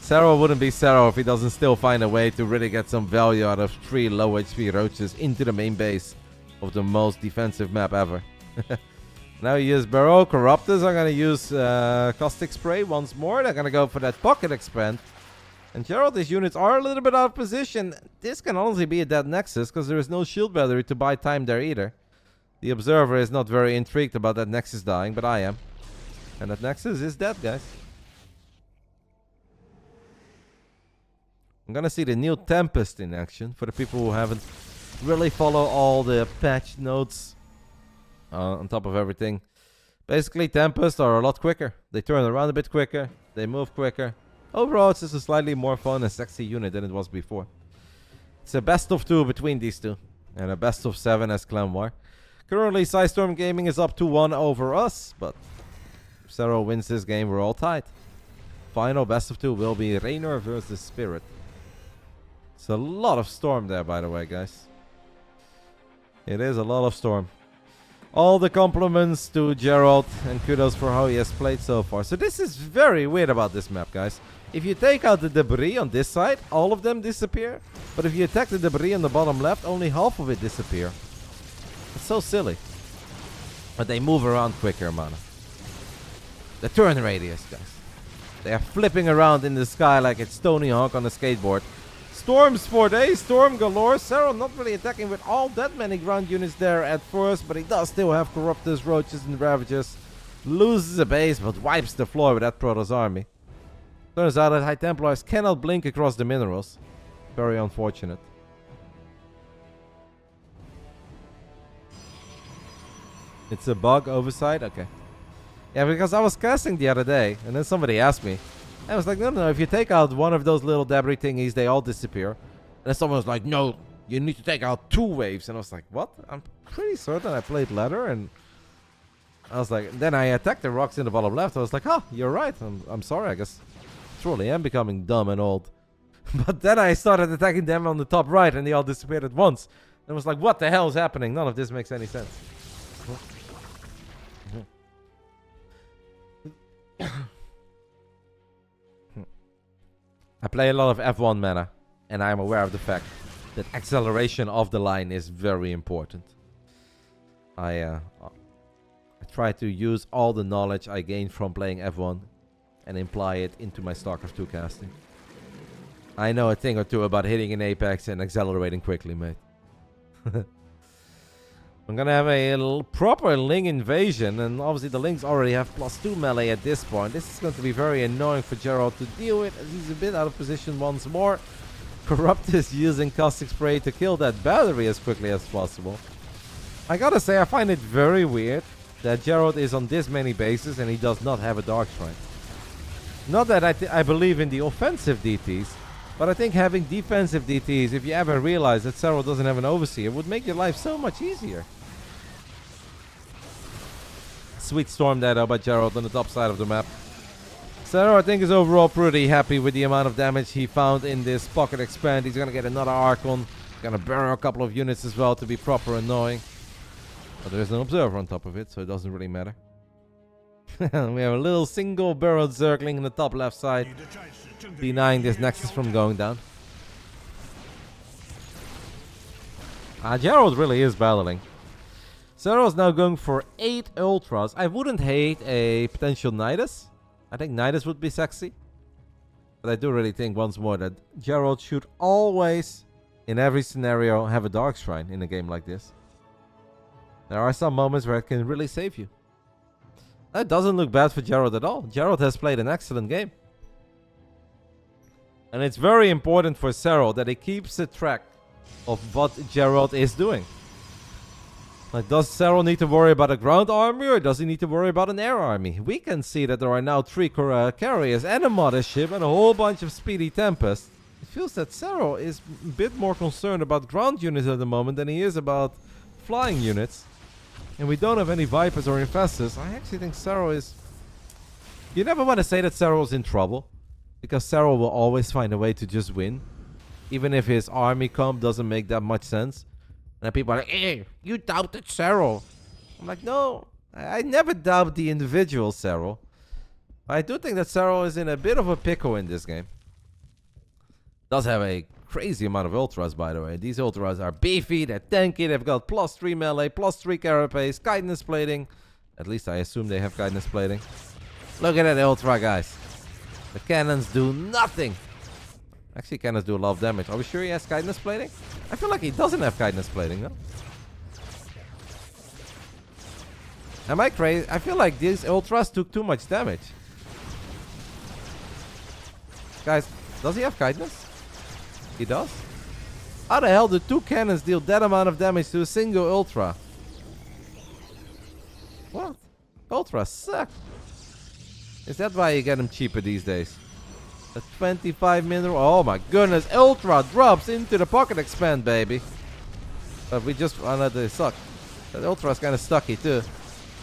Serral wouldn't be Serral if he doesn't still find a way to really get some value out of 3 low HP Roaches into the main base of the most defensive map ever. Now he uses Burrow. Corruptors are going to use Caustic Spray once more. They're going to go for that Pocket Expand. And Gerald, these units are a little bit out of position. This can honestly be a dead Nexus because there is no shield battery to buy time there either. The Observer is not very intrigued about that Nexus dying, but I am. And that Nexus is dead, guys. I'm gonna see the new Tempest in action for the people who haven't really followed all the patch notes on top of everything. Basically, Tempest are a lot quicker. They turn around a bit quicker. They move quicker. Overall, it's just a slightly more fun and sexy unit than it was before. It's a best of 2 between these two. And a best of 7 as Clan War. Currently, PSISTORM Gaming is up 2-1 over us. But if Serral wins this game, we're all tied. Final best of 2 will be Reynor versus Spirit. It's a lot of Storm there, by the way, guys. It is a lot of Storm. All the compliments to Gerald and kudos for how he has played so far. So this is very weird about this map, guys. If you take out the debris on this side, all of them disappear. But if you attack the debris on the bottom left, only half of it disappear. It's so silly. But they move around quicker, man. The turn radius, guys. They are flipping around in the sky like it's Tony Hawk on a skateboard. Storms for days, storm galore. Serral not really attacking with all that many ground units there at first, but he does still have Corruptors, Roaches, and Ravagers. Loses a base, but wipes the floor with that Protoss army. Turns out that High Templars cannot blink across the minerals. Very unfortunate. It's a bug oversight? Okay. Yeah, because I was casting the other day, and then somebody asked me. I was like, no, if you take out one of those little debris thingies, they all disappear. And then someone was like, no, you need to take out 2 waves. And I was like, what? I'm pretty certain I played ladder, and I was like, then I attacked the rocks in the bottom left. I was like, huh, you're right. I'm sorry, I guess. Truly am becoming dumb and old. But then I started attacking them on the top right, and they all disappeared at once. And I was like, what the hell is happening? None of this makes any sense. I play a lot of F1 mana, and I am aware of the fact that acceleration of the line is very important. I try to use all the knowledge I gained from playing F1 and imply it into my StarCraft 2 casting. I know a thing or two about hitting an apex and accelerating quickly, mate. I'm gonna have a proper Ling invasion, and obviously the Lings already have +2 melee at this point. This is going to be very annoying for Gerald to deal with, as he's a bit out of position once more. Corrupt is using Caustic Spray to kill that battery as quickly as possible. I gotta say, I find it very weird that Gerald is on this many bases and he does not have a Dark Shrine. Not that I believe in the offensive DTs, but I think having defensive DTs, if you ever realize that Serral doesn't have an Overseer, would make your life so much easier. Sweet storm there though by Gerald on the top side of the map. Serral, I think, is overall pretty happy with the amount of damage he found in this pocket expand. He's gonna get another Archon. Gonna burn a couple of units as well to be proper annoying. But there is an Observer on top of it, so it doesn't really matter. We have a little single burrowed circling in the top left side, denying this Nexus from going down. Gerald really is battling. Serral's now going for 8 Ultras. I wouldn't hate a potential Nidus. I think Nidus would be sexy. But I do really think once more that Gerald should always, in every scenario, have a Dark Shrine in a game like this. There are some moments where it can really save you. That doesn't look bad for Gerald at all. Gerald has played an excellent game. And it's very important for Serral that he keeps a track of what Gerald is doing. Like, does Serral need to worry about a ground army, or does he need to worry about an air army? We can see that there are now 3 carriers and a mothership and a whole bunch of speedy Tempest. It feels that Serral is a bit more concerned about ground units at the moment than he is about flying units. And we don't have any Vipers or Infestors. I actually think Serral is... You never want to say that Serral is in trouble, because Serral will always find a way to just win. Even if his army comp doesn't make that much sense. And people are like, hey, you doubted Serral. I'm like, no, I never doubt the individual Serral. I do think that Serral is in a bit of a pickle in this game. Does have a crazy amount of Ultras, by the way. These Ultras are beefy, they're tanky, they've got +3 melee, +3 carapace, guidance plating. At least I assume they have guidance plating. Look at that Ultra, guys. The cannons do nothing. Actually, cannons do a lot of damage. Are we sure he has guidance plating? I feel like he doesn't have guidance plating, no? Am I crazy? I feel like these Ultras took too much damage. Guys, does he have guidance? He does? How the hell do 2 cannons deal that amount of damage to a single Ultra? What? Ultras suck. Is that why you get them cheaper these days? A 25 mineral. Oh my goodness. Ultra drops into the pocket expand, baby. But we just... Oh no, they suck. That Ultra's kind of stucky too.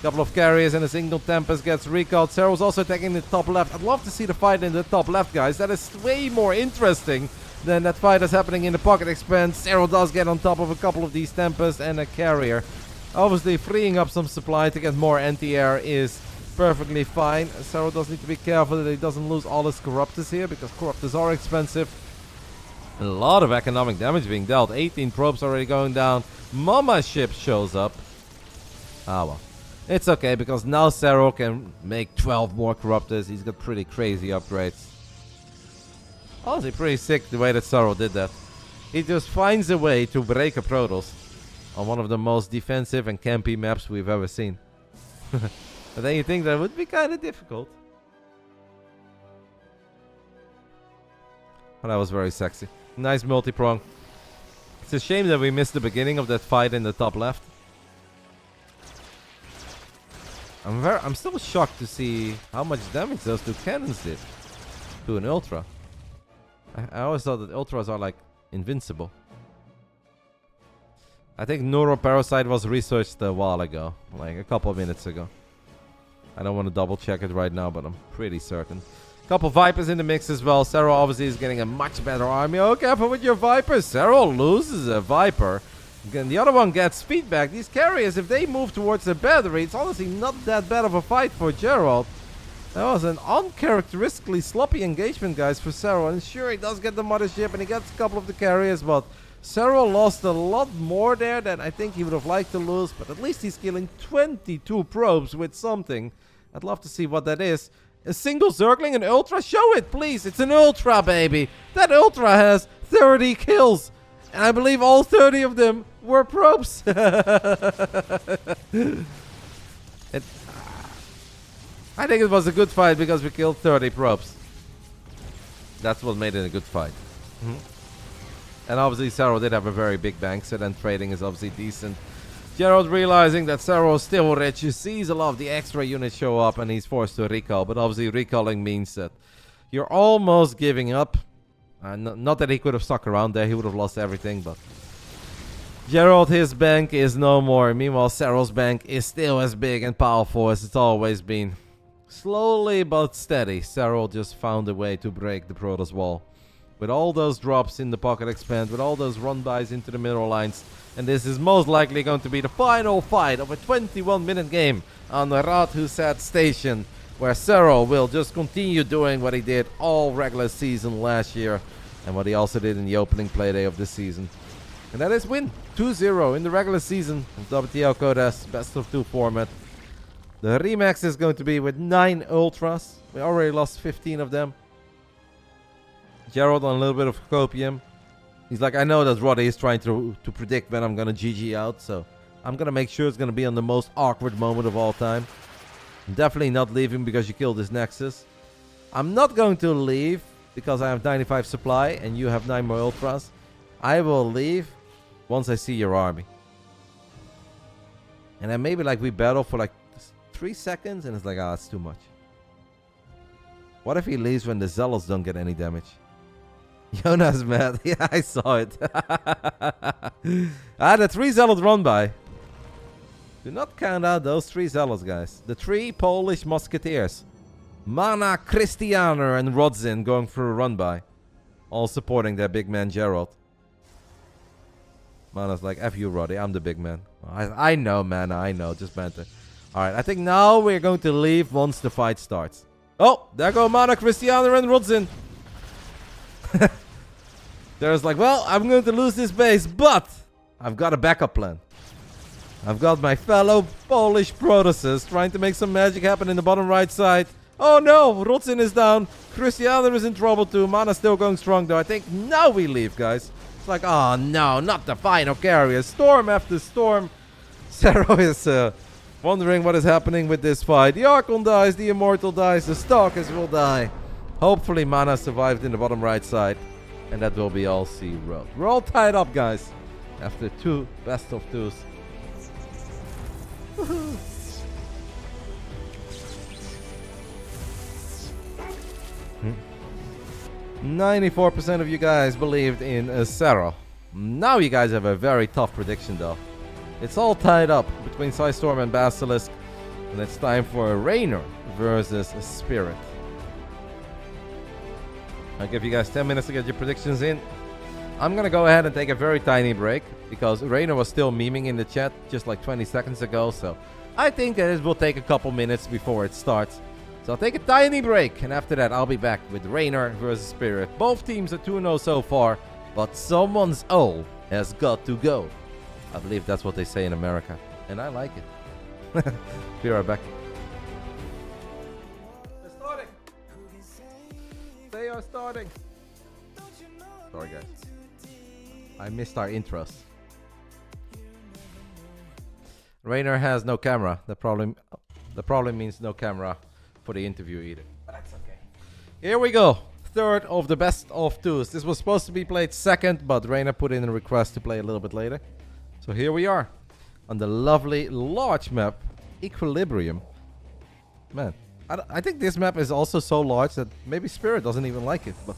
Couple of carriers and a single Tempest gets recalled. Serral's also attacking the top left. I'd love to see the fight in the top left, guys. That is way more interesting than that fight that's happening in the pocket expand. Serral does get on top of a couple of these Tempests and a carrier. Obviously, freeing up some supply to get more anti-air is perfectly fine. Serral does need to be careful that he doesn't lose all his Corruptors here, because Corruptors are expensive. A lot of economic damage being dealt. 18 probes already going down. Mama ship shows up. Ah well. It's okay, because now Serral can make 12 more Corruptors. He's got pretty crazy upgrades. Honestly, pretty sick the way that Serral did that. He just finds a way to break a Protoss on one of the most defensive and campy maps we've ever seen. But then you think that would be kind of difficult. But that was very sexy. Nice multi-prong. It's a shame that we missed the beginning of that fight in the top left. I'm still shocked to see how much damage those two cannons did to an Ultra. I always thought that Ultras are like invincible. I think Neuroparasite was researched a while ago, like a couple of minutes ago. I don't want to double check it right now, but I'm pretty certain. Couple Vipers in the mix as well. Serral obviously is getting a much better army. Oh, careful with your Vipers. Serral loses a Viper. Again, the other one gets feedback. These carriers, if they move towards the battery, it's honestly not that bad of a fight for Gerald. That was an uncharacteristically sloppy engagement, guys, for Serral. And sure, he does get the mothership and he gets a couple of the carriers, but Serral lost a lot more there than I think he would have liked to lose. But at least he's killing 22 probes with something. I'd love to see what that is. A single circling, an Ultra? Show it, please. It's an Ultra, baby. That Ultra has 30 kills. And I believe all 30 of them were probes. I think it was a good fight because we killed 30 probes. That's what made it a good fight. And obviously Serral did have a very big bank, so then trading is obviously decent. Gerald realizing that Serral is still rich. He sees a lot of the extra units show up and he's forced to recall. But obviously recalling means that you're almost giving up. Not that he could have stuck around there. He would have lost everything. But Gerald, his bank is no more. Meanwhile, Serral's bank is still as big and powerful as it's always been. Slowly but steady, Serral just found a way to break the Protoss wall. With all those drops in the pocket expand, with all those run-bys into the middle lines. And this is most likely going to be the final fight of a 21-minute game on the Radhuset station, where Serral will just continue doing what he did all regular season last year, and what he also did in the opening playday of this season. And that is win 2-0 in the regular season of WTL Code's best of 2 format. The Remax is going to be with 9 Ultras. We already lost 15 of them. Gerald on a little bit of copium. He's like, I know that Roddy is trying to predict when I'm going to GG out, so I'm going to make sure it's going to be on the most awkward moment of all time. I'm definitely not leaving because you killed this Nexus. I'm not going to leave because I have 95 supply and you have 9 more Ultras. I will leave once I see your army. And then maybe like we battle for like 3 seconds and it's like, ah, it's too much. What if he leaves when the Zealots don't get any damage? Jonas mad. Yeah, I saw it. The 3 Zealots run by. Do not count out those 3 Zealots, guys. The 3 Polish Musketeers. Mana, Christianer, and Rodzin going for a run by. All supporting their big man Gerald. Mana's like, F you, Roddy. I'm the big man. I know, man. I know. Just banter. Alright, I think now we're going to leave once the fight starts. Oh, there go Mana, Christianer, and Rodzin. There's like, well, I'm going to lose this base, but I've got a backup plan. I've got my fellow Polish Protosses trying to make some magic happen in the bottom right side. Oh no, Rodzin is down. Christianer is in trouble too. Mana's still going strong though. I think now we leave, guys. It's like, oh no, not the final carrier. Storm after storm. Serral is wondering what is happening with this fight. The Archon dies, the Immortal dies, the Stalkers will die. Hopefully Mana survived in the bottom right side. And that will be all C-Road. We're all tied up, guys. After 2 best of 2s. 94% of you guys believed in Serral. Now you guys have a very tough prediction though. It's all tied up between PSISTORM and Basilisk. And it's time for Reynor versus Spirit. I'll give you guys 10 minutes to get your predictions in. I'm going to go ahead and take a very tiny break because Reynor was still memeing in the chat just like 20 seconds ago. So I think that it will take a couple minutes before it starts. So I'll take a tiny break and after that I'll be back with Reynor versus Spirit. Both teams are 2-0 so far, but someone's O has got to go. I believe that's what they say in America and I like it. Be right back. They're starting. They are starting. Sorry, guys. I missed our intros. Reynor has no camera. The problem means no camera for the interview either. But that's okay. Here we go. Third of the best of twos. This was supposed to be played second, but Reynor put in a request to play a little bit later. So here we are on the lovely large map, Equilibrium. Man, I think this map is also so large that maybe Spirit doesn't even like it. But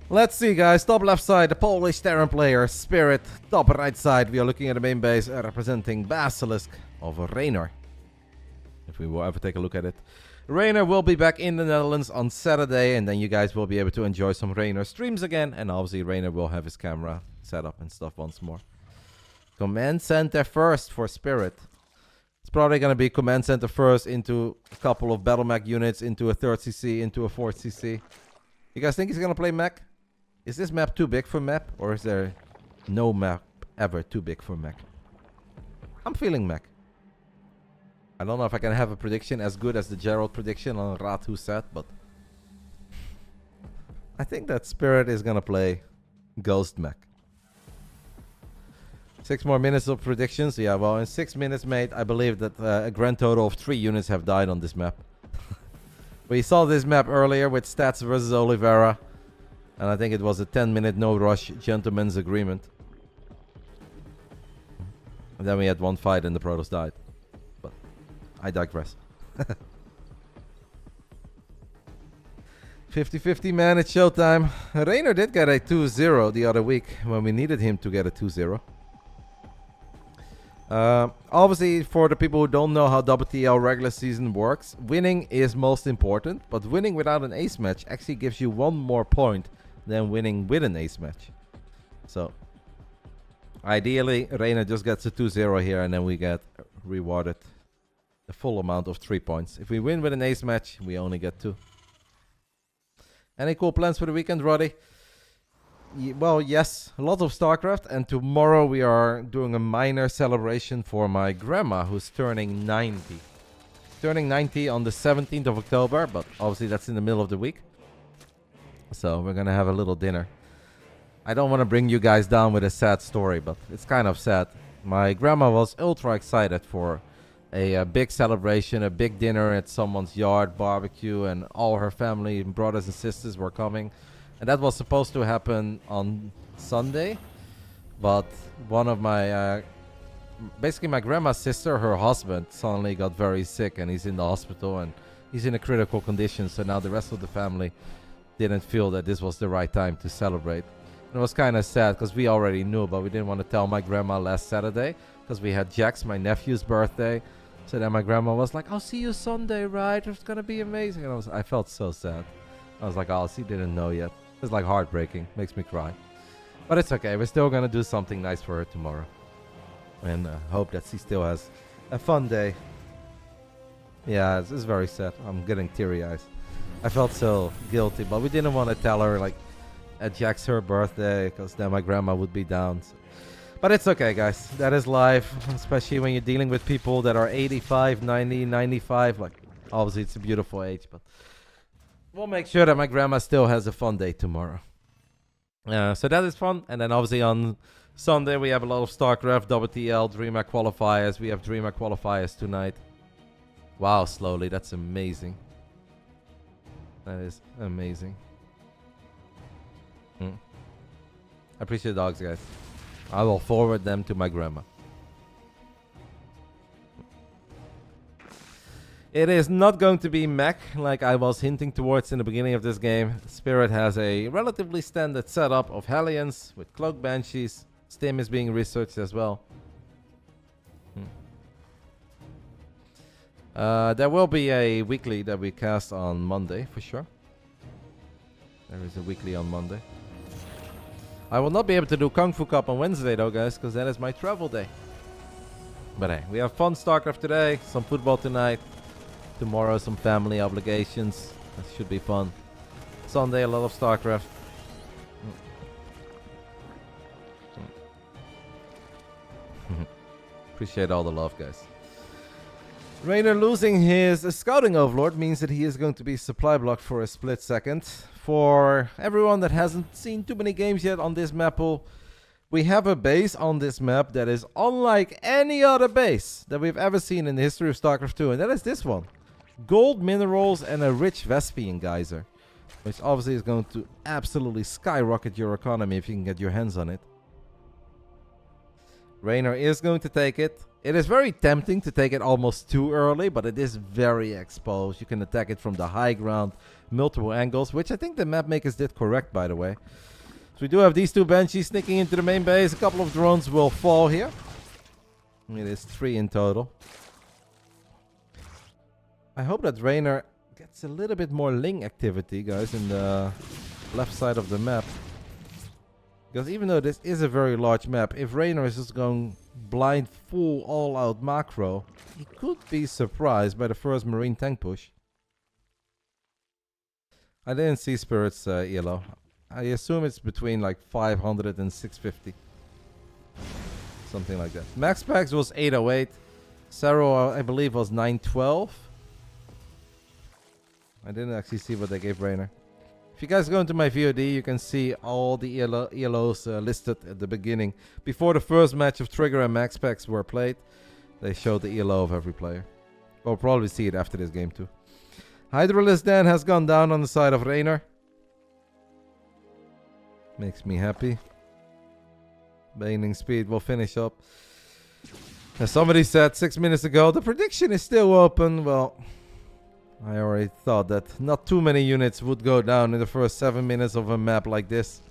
let's see, guys. Top left side, the Polish Terran player, Spirit. Top right side, we are looking at the main base representing Basilisk of Reynor. If we will ever take a look at it. Reynor will be back in the Netherlands on Saturday, and then you guys will be able to enjoy some Reynor streams again. And obviously, Reynor will have his camera set up and stuff once more. Command Center first for Spirit. It's probably going to be Command Center first into a couple of Battle Mech units, into a 3rd CC, into a 4th CC. You guys think he's going to play mech? Is this map too big for mech? Or is there no map ever too big for mech? I'm feeling mech. I don't know if I can have a prediction as good as the Gerald prediction on Rat Who Said, but I think that Spirit is going to play Ghost Mech. 6 more minutes of predictions. Yeah, well, in 6 minutes, mate, I believe that a grand total of 3 units have died on this map. We saw this map earlier with Stats versus Oliveira. And I think it was a 10-minute no-rush gentleman's agreement. And then we had one fight and the Protoss died. But I digress. 50-50, man, it's showtime. Reynor did get a 2-0 the other week when we needed him to get a 2-0. Obviously, for the people who don't know how WTL regular season works, winning is most important, but winning without an ace match actually gives you 1 more point than winning with an ace match. So, ideally, Reynor just gets a 2-0 here, and then we get rewarded the full amount of 3 points. If we win with an ace match, we only get 2. Any cool plans for the weekend, Roddy? Well, yes, a lot of StarCraft, and tomorrow we are doing a minor celebration for my grandma, who's turning 90. Turning 90 on the 17th of October, but obviously that's in the middle of the week. So we're gonna have a little dinner. I don't want to bring you guys down with a sad story, but it's kind of sad. My grandma was ultra excited for a big celebration, a big dinner at someone's yard, barbecue, and all her family, brothers and sisters were coming. And that was supposed to happen on Sunday, but one of my, basically my grandma's sister, her husband, suddenly got very sick and he's in the hospital and he's in a critical condition. So now the rest of the family didn't feel that this was the right time to celebrate. And it was kind of sad because we already knew, but we didn't want to tell my grandma last Saturday because we had Jax, my nephew's birthday. So then my grandma was like, "I'll see you Sunday, right? It's going to be amazing." And I felt so sad. I was like, "Oh, she didn't know yet." It's like heartbreaking. Makes me cry. But it's okay. We're still going to do something nice for her tomorrow. And hope that she still has a fun day. Yeah, it's very sad. I'm getting teary eyes. I felt so guilty. But we didn't want to tell her, like, at Jack's her birthday. Because then my grandma would be down. So. But it's okay, guys. That is life. Especially when you're dealing with people that are 85, 90, 95. Like, obviously, it's a beautiful age. But we'll make sure that my grandma still has a fun day tomorrow. So that is fun. And then obviously on Sunday we have a lot of StarCraft, WTL, DreamHack qualifiers. We have DreamHack qualifiers tonight. Wow, slowly. That's amazing. That is amazing. I appreciate the dogs, guys. I will forward them to my grandma. It is not going to be mech like I was hinting towards in the beginning of this game. Spirit has a relatively standard setup of Hellions with Cloak Banshees. Stim is being researched as well. There will be a weekly that we cast on Monday for sure. There is a weekly on Monday. I will not be able to do Kung Fu Cup on Wednesday though, guys, because that is my travel day. But hey, we have fun StarCraft today, some football tonight. Tomorrow, some family obligations. That should be fun. Sunday, a lot of StarCraft. Appreciate all the love, guys. Reynor losing his scouting overlord means that he is going to be supply blocked for a split second. For everyone that hasn't seen too many games yet on this map pool, we have a base on this map that is unlike any other base that we've ever seen in the history of StarCraft 2, and that is this one. Gold minerals and a rich Vespian geyser, which obviously is going to absolutely skyrocket your economy if you can get your hands on it. Reynor is going to take it. It is very tempting to take it almost too early, but it is very exposed. You can attack it from the high ground, multiple angles, which I think the map makers did correct, by the way. So we do have these two Banshees sneaking into the main base. A couple of drones will fall here. It is 3 in total. I hope that Reynor gets a little bit more Ling activity, guys, in the left side of the map. Because even though this is a very large map, if Reynor is just going blind, full, all-out macro, he could be surprised by the first Marine tank push. I didn't see Spirit's ELO. I assume it's between like 500 and 650. Something like that. MaxPax was 808. Serral, I believe, was 912. I didn't actually see what they gave Reynor. If you guys go into my VOD, you can see all the ELOs listed at the beginning. Before the first match of Trigger and MaxPax were played, they showed the ELO of every player. We'll probably see it after this game too. Hydralisk Dan has gone down on the side of Reynor. Makes me happy. Baning speed will finish up. As somebody said 6 minutes ago, the prediction is still open. Well, I already thought that not too many units would go down in the first 7 minutes of a map like this.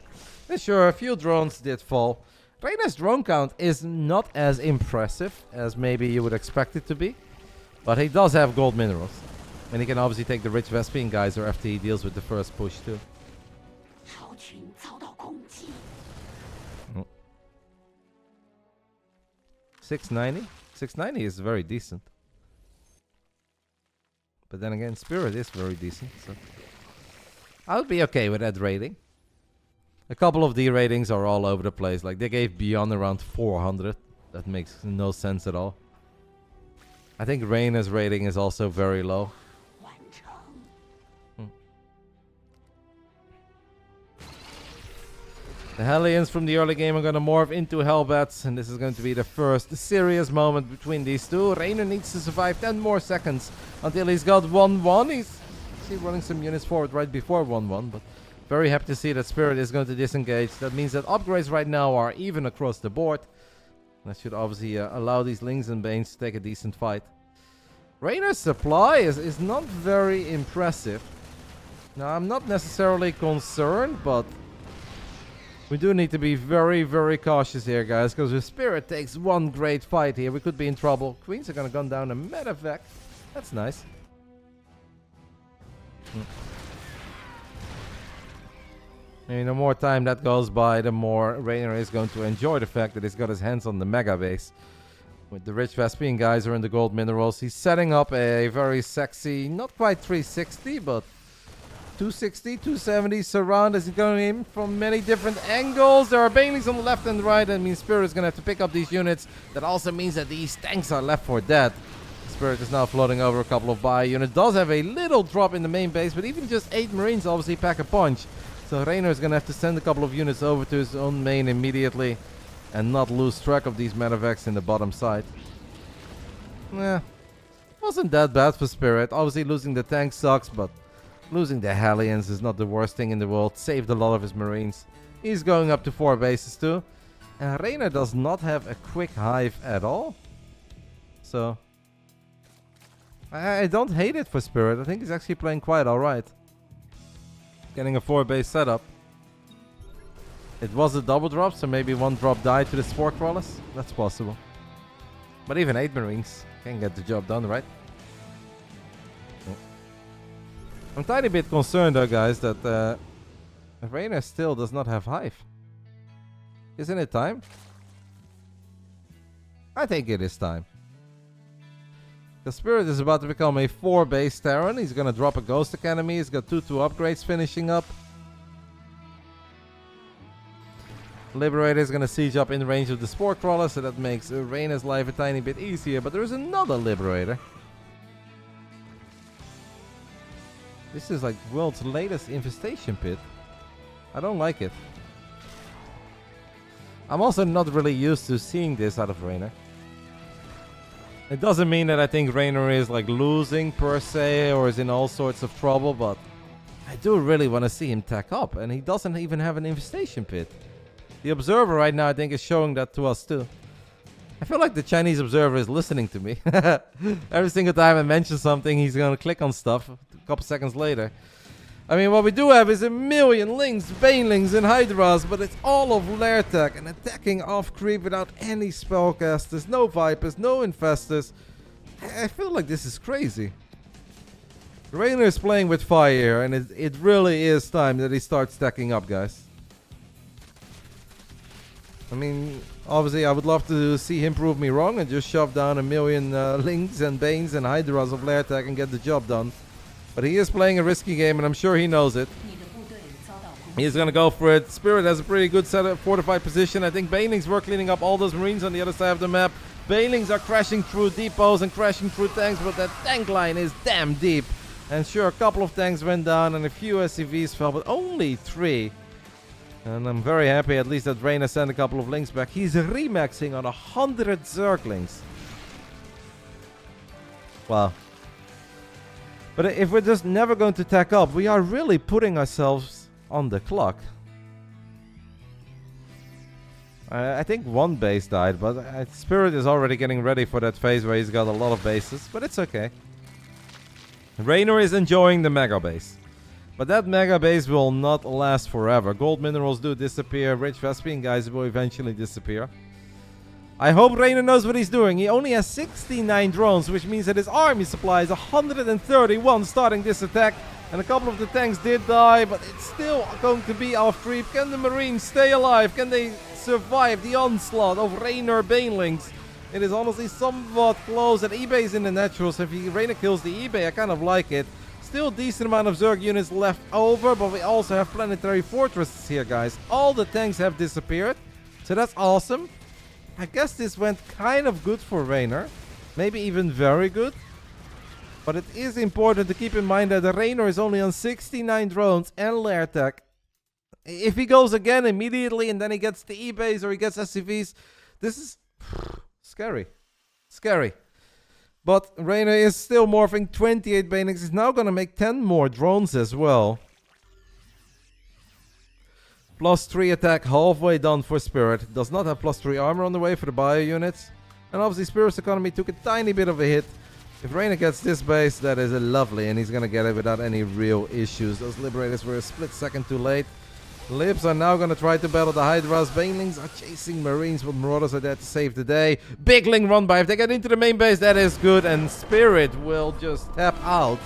And sure, a few drones did fall. Reynor's drone count is not as impressive as maybe you would expect it to be. But he does have gold minerals. And he can obviously take the rich Vespian geyser after he deals with the first push too. 690? 690 is very decent. But then again, Spirit is very decent, so I'll be okay with that rating. A couple of the ratings are all over the place. Like, they gave Beyond around 400. That makes no sense at all. I think Reynor's rating is also very low. The Hellions from the early game are going to morph into Hellbats, and this is going to be the first serious moment between these two. Reynor needs to survive 10 more seconds until he's got 1-1. He's running some units forward right before 1-1, but very happy to see that Spirit is going to disengage. That means that upgrades right now are even across the board. That should obviously allow these Lings and Banes to take a decent fight. Reynor's supply is not very impressive. Now, I'm not necessarily concerned, but we do need to be very, very cautious here, guys, because if Spirit takes one great fight here, we could be in trouble. Queens are going to gun down a medevac. That's nice. And the more time that goes by, the more Reynor is going to enjoy the fact that he's got his hands on the mega base. With the rich Vespian geyser and the gold minerals, he's setting up a very sexy, not quite 360, but 260, 270 surround as he's going in from many different angles. There are banelings on the left and right. That means Spirit is going to have to pick up these units. That also means that these tanks are left for dead. Spirit is now floating over a couple of bio units. Does have a little drop in the main base, but even just 8 Marines obviously pack a punch. So Reynor is going to have to send a couple of units over to his own main immediately and not lose track of these medevacs in the bottom side. Wasn't that bad for Spirit. Obviously losing the tank sucks, but losing the Hellions is not the worst thing in the world. Saved a lot of his Marines. He's going up to 4 bases too. And Reynor does not have a quick hive at all. So I don't hate it for Spirit. I think he's actually playing quite alright. Getting a 4 base setup. It was a double drop, so maybe one drop died to the Spore Crawlers. That's possible. But even 8 Marines can get the job done, right? I'm a tiny bit concerned though, guys, that Reynor still does not have hive. Isn't it time? I think it is time. The Spirit is about to become a 4 base Terran. He's going to drop a Ghost Academy. He's got 2 upgrades finishing up. Liberator is going to siege up in range of the Spore Crawler, so that makes Reynor's life a tiny bit easier. But there is another Liberator This is like world's latest infestation pit. I don't like it. I'm also not really used to seeing this out of Reynor. It doesn't mean that I think Reynor is like losing per se or is in all sorts of trouble, but I do really want to see him tack up, and he doesn't even have an infestation pit. The observer right now I think is showing that to us too. I feel like the Chinese observer is listening to me. Every single time I mention something, he's gonna click on stuff a couple seconds later. I mean, what we do have is a million Lings, Banelings, and Hydras, but it's all of Lair Tech and attacking off creep without any spellcasters, no Vipers, no Infestors. I feel like this is crazy. Reynor is playing with fire, and it really is time that he starts stacking up, guys. I mean, obviously, I would love to see him prove me wrong and just shove down a million Lings and Banes and Hydras of Lair Tech and get the job done. But he is playing a risky game, and I'm sure he knows it. He's going to go for it. Spirit has a pretty good set of fortified position. I think Banelings were cleaning up all those Marines on the other side of the map. Banelings are crashing through depots and crashing through tanks, but that tank line is damn deep. And sure, a couple of tanks went down and a few SCVs fell, but only 3. And I'm very happy at least that Reynor sent a couple of Lings back. He's remaxing on 100 Zerglings. Wow. But if we're just never going to tack up, we are really putting ourselves on the clock. I think one base died, but Spirit is already getting ready for that phase where he's got a lot of bases, but it's okay. Reynor is enjoying the mega base. But that mega base will not last forever. Gold minerals do disappear, rich Vespian guys will eventually disappear. I hope Reynor knows what he's doing. He only has 69 drones, which means that his army supply is 131 starting this attack. And a couple of the tanks did die, but it's still going to be off creep. Can the Marines stay alive? Can they survive the onslaught of Reynor Banelings? It is honestly somewhat close. At eBay is in the naturals. If Reynor kills the eBay, I kind of like it. Still decent amount of Zerg units left over, but we also have planetary fortresses here, guys. All the tanks have disappeared, so that's awesome. I guess this went kind of good for Reynor. Maybe even very good. But it is important to keep in mind that the Reynor is only on 69 drones and Lair Tech. If he goes again immediately and then he gets the E-base or he gets SCVs, this is scary. Scary. But Reynor is still morphing 28 Banelings. He's now going to make 10 more drones as well. +3 attack, halfway done for Spirit. Does not have +3 armor on the way for the bio units. And obviously Spirit's economy took a tiny bit of a hit. If Reynor gets this base, that is lovely, and he's going to get it without any real issues. Those Liberators were a split second too late. Libs are now going to try to battle the Hydras. Banelings are chasing Marines, but Marauders are there to save the day. Big Ling run by. If they get into the main base, that is good, and Spirit will just tap out.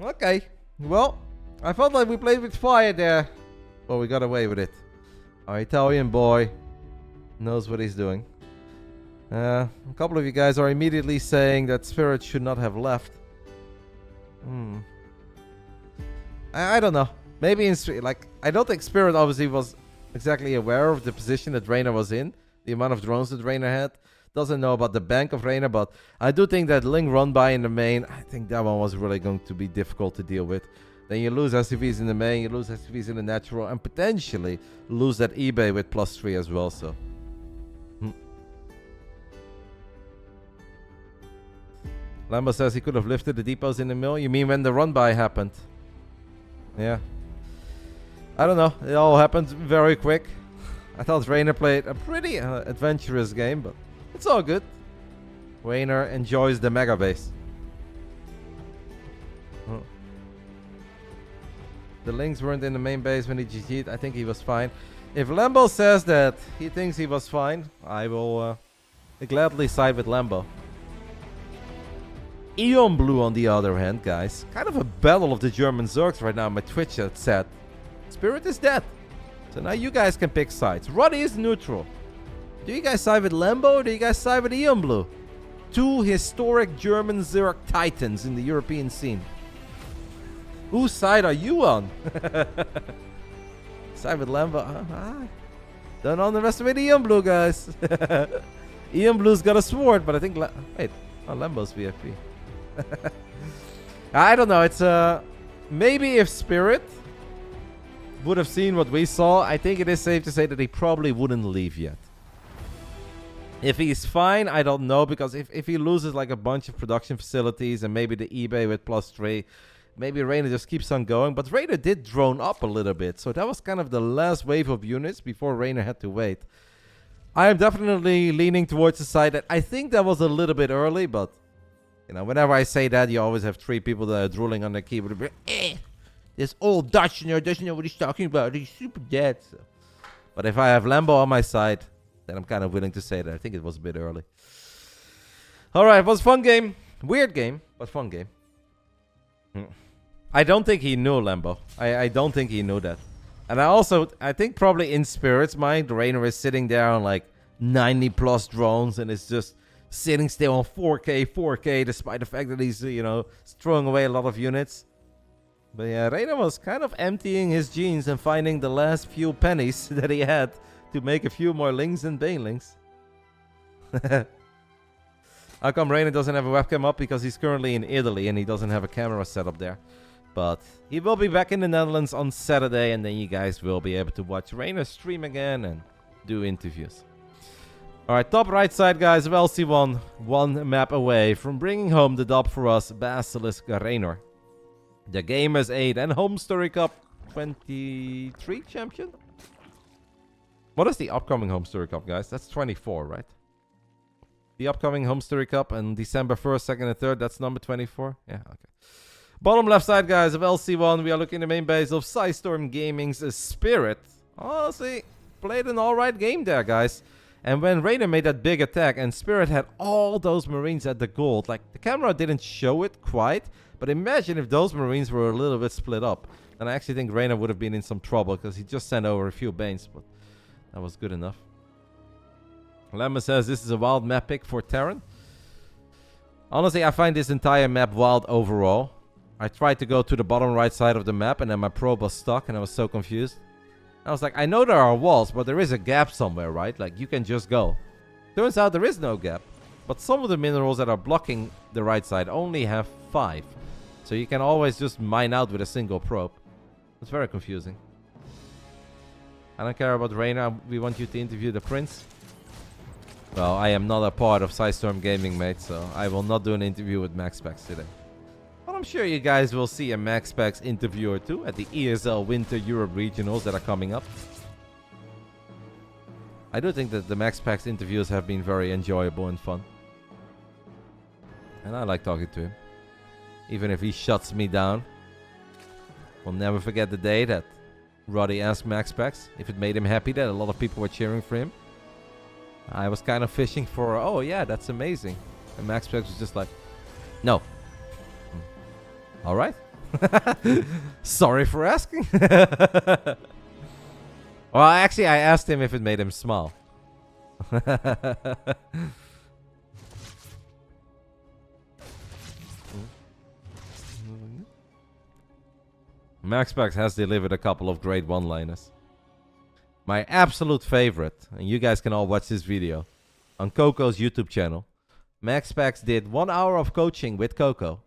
Okay, well, I felt like we played with fire there, but we got away with it. Our Italian boy knows what he's doing. A couple of you guys are immediately saying that Spirit should not have left. I don't know. Maybe I don't think Spirit obviously was exactly aware of the position that Reynor was in. The amount of drones that Reynor had. Doesn't know about the bank of Reynor, but I do think that Ling run by in the main, I think that one was really going to be difficult to deal with. Then you lose SCVs in the main, you lose SCVs in the natural, and potentially lose that eBay with +3 as well, so. Lambo says he could have lifted the depots in the mill. You mean when the run-by happened? Yeah. I don't know. It all happened very quick. I thought Reynor played a pretty adventurous game, but it's all good. Reynor enjoys the mega base. The Lings weren't in the main base when he GG'd. I think he was fine. If Lambo says that he thinks he was fine, I will gladly side with Lambo. Eon Blue, on the other hand, guys. Kind of a battle of the German Zergs right now. My Twitch chat said Spirit is dead. So now you guys can pick sides. Roddy is neutral. Do you guys side with Lambo or do you guys side with Eon Blue? Two historic German Zerg titans in the European scene. Whose side are you on? Side with Lambo. Don't underestimate Eon Blue, guys. Eon Blue's got a sword, but I think... Wait. Oh, Lambo's VIP. I don't know. It's maybe if Spirit would have seen what we saw, I think it is safe to say that he probably wouldn't leave yet. If he's fine, I don't know, because if he loses like a bunch of production facilities and maybe the eBay with +3, maybe Reynor just keeps on going. But Reynor did drone up a little bit, so that was kind of the last wave of units before Reynor had to wait. I am definitely leaning towards the side that I think that was a little bit early, but you know, whenever I say that, you always have 3 people that are drooling on their keyboard. This old Dutcher doesn't know what he's talking about. He's super dead. So. But if I have Lambo on my side, then I'm kind of willing to say that. I think it was a bit early. All right, it was a fun game. Weird game, but fun game. I don't think he knew Lambo. I don't think he knew that. And I think probably in Spirit's mind, Reynor is sitting there on like 90 plus drones and is just sitting still on 4K, despite the fact that he's, you know, throwing away a lot of units. But yeah, Reynor was kind of emptying his jeans and finding the last few pennies that he had to make a few more Lings and Banelings. How come Reynor doesn't have a webcam up? Because he's currently in Italy and he doesn't have a camera set up there. But he will be back in the Netherlands on Saturday, and then you guys will be able to watch Reynor stream again and do interviews. Alright, top right side, guys, of LC1. 1 map away from bringing home the dub for us, Basilisk Reynor. The Gamers 8 and Home Story Cup 23 champion? What is the upcoming Home Story Cup, guys? That's 24, right? The upcoming Home Story Cup on December 1st, 2nd, and 3rd, that's number 24? Yeah, okay. Bottom left side, guys, of LC1, we are looking at the main base of PSISTORM Gaming's Spirit. Oh, see, played an alright game there, guys. And when Reynor made that big attack and Spirit had all those Marines at the gold, like, the camera didn't show it quite, but imagine if those Marines were a little bit split up. And I actually think Reynor would have been in some trouble, because he just sent over a few Banes, but that was good enough. Lemma says this is a wild map pick for Terran. Honestly, I find this entire map wild overall. I tried to go to the bottom right side of the map, and then my probe was stuck, and I was so confused. I was like, I know there are walls, but there is a gap somewhere, right? Like, you can just go. Turns out there is no gap. But some of the minerals that are blocking the right side only have 5. So you can always just mine out with a single probe. It's very confusing. I don't care about Reynor. We want you to interview the prince. Well, I am not a part of PSISTORM Gaming, mate, so I will not do an interview with MaxPax today. But I'm sure you guys will see a MaxPax interview or two at the ESL Winter Europe Regionals that are coming up. I do think that the MaxPax interviews have been very enjoyable and fun. And I like talking to him. Even if he shuts me down. We'll never forget the day that Roddy asked MaxPax if it made him happy that a lot of people were cheering for him. I was kind of fishing for, oh yeah, that's amazing. And MaxPax was just like, no. Alright. Sorry for asking. Well, actually, I asked him if it made him smile. MaxPax has delivered a couple of great one-liners. My absolute favorite, and you guys can all watch this video, on Coco's YouTube channel. MaxPax did 1 hour of coaching with Coco.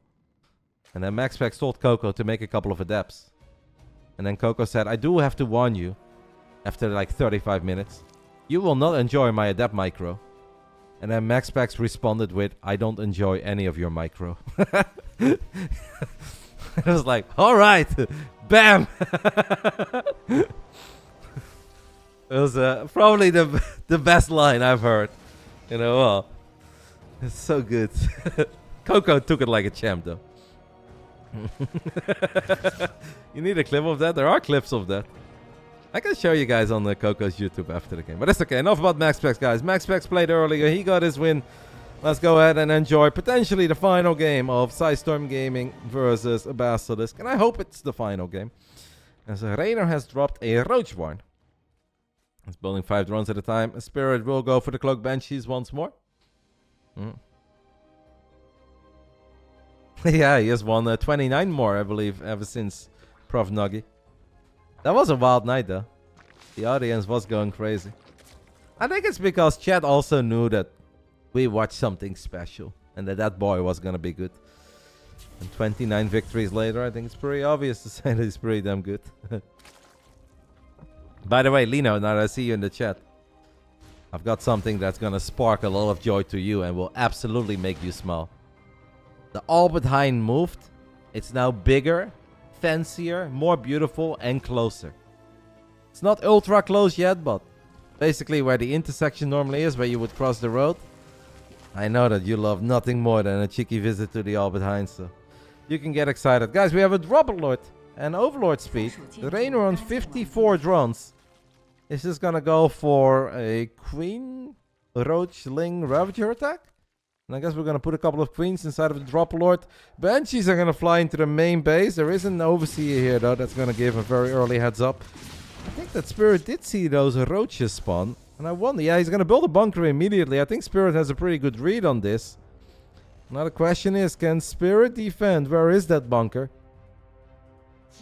And then MaxPax told Coco to make a couple of adapts. And then Coco said, I do have to warn you, after like 35 minutes, you will not enjoy my adapt micro. And then MaxPax responded with, I don't enjoy any of your micro. I was like, alright, bam! It was probably the best line I've heard. You know, well, it's so good. Coco took it like a champ, though. You need a clip of that? There are clips of that. I can show you guys on the Coco's YouTube after the game. But that's okay. Enough about MaxPax, guys. MaxPax played earlier. He got his win. Let's go ahead and enjoy potentially the final game of PSISTORM Gaming versus Basilisk. And I hope it's the final game. As Reynor has dropped a Roach Warren. He's building 5 drones at a time. Spirit will go for the Cloak Banshees once more. Yeah, he has won 29 more, I believe, ever since Prof. Nuggy. That was a wild night, though. The audience was going crazy. I think it's because chat also knew that we watched something special. And that boy was going to be good. And 29 victories later, I think it's pretty obvious to say that he's pretty damn good. By the way, Lino, now that I see you in the chat, I've got something that's gonna spark a lot of joy to you and will absolutely make you smile. The Albert Heijn moved. It's now bigger, fancier, more beautiful, and closer. It's not ultra close yet, but basically where the intersection normally is, where you would cross the road. I know that you love nothing more than a cheeky visit to the Albert Heijn, so you can get excited. Guys, we have a Dropperlord and Overlord speed. The Reynor on 54 drones. Is this gonna go for a Queen Roachling Ravager attack? And I guess we're gonna put a couple of Queens inside of the Dropperlord. Banshees are gonna fly into the main base. There is an Overseer here though that's gonna give a very early heads up. I think that Spirit did see those Roaches spawn. And I wonder, yeah, he's gonna build a bunker immediately. I think Spirit has a pretty good read on this. Now the question is, can Spirit defend? Where is that bunker?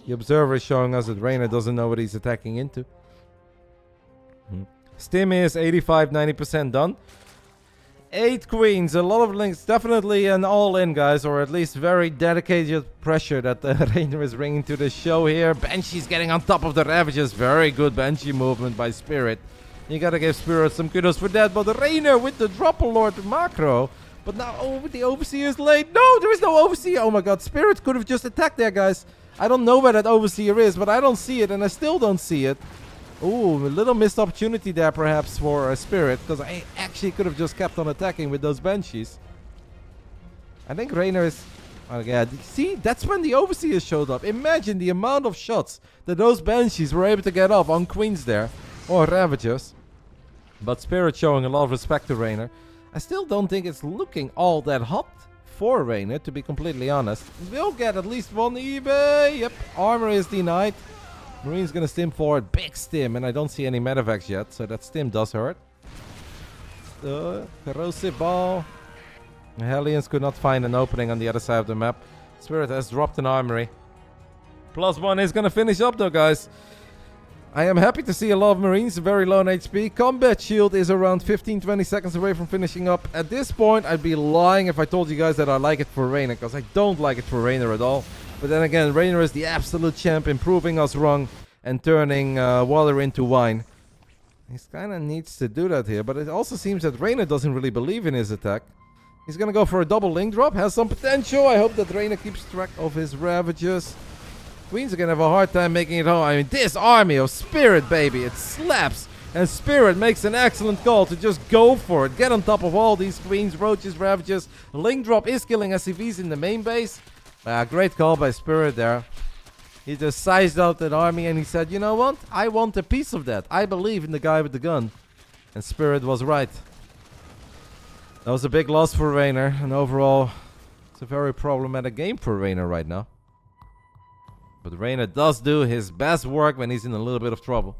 The observer is showing us that Reynor doesn't know what he's attacking into. Stim is 85-90% done. 8 queens, a lot of links. Definitely an all-in, guys, or at least very dedicated pressure that Reynor is bringing to the show here. Banshee's getting on top of the Ravagers. Very good Banshee movement by Spirit. You gotta give Spirit some kudos for that. But Reynor with the Dropperlord macro. But now the Overseer is late. No, there is no Overseer. Oh my god, Spirit could have just attacked there, guys. I don't know where that Overseer is, but I don't see it, and I still don't see it. Ooh, a little missed opportunity there perhaps for a Spirit, because I actually could have just kept on attacking with those Banshees. I think Reynor is... Oh yeah, see, that's when the Overseer showed up. Imagine the amount of shots that those Banshees were able to get off on Queens there, or Ravagers. But Spirit showing a lot of respect to Reynor. I still don't think it's looking all that hot for Reynor, to be completely honest. We'll get at least one eBay. Yep, armor is denied. Marine's gonna stim forward. Big stim, and I don't see any medevacs yet, so that stim does hurt. Corrosive ball. The Hellions could not find an opening on the other side of the map. Spirit has dropped an armory. +1 is gonna finish up though, guys. I am happy to see a lot of Marines very low on HP. Combat shield is around 15-20 seconds away from finishing up. At this point, I'd be lying if I told you guys that I like it for Reynor, because I don't like it for Reynor at all. But then again, Reynor is the absolute champ in proving us wrong and turning water into wine. He kind of needs to do that here, but it also seems that Reynor doesn't really believe in his attack. He's going to go for a double link drop, has some potential. I hope that Reynor keeps track of his Ravagers. Queens are going to have a hard time making it home. I mean, this army of Spirit, baby, it slaps. And Spirit makes an excellent call to just go for it. Get on top of all these Queens, Roaches, Ravagers. Link drop is killing SCVs in the main base. Great call by Spirit there. He just sized out that army and he said, you know what? I want a piece of that. I believe in the guy with the gun. And Spirit was right. That was a big loss for Reynor. And overall, it's a very problematic game for Reynor right now. But Reynor does do his best work when he's in a little bit of trouble.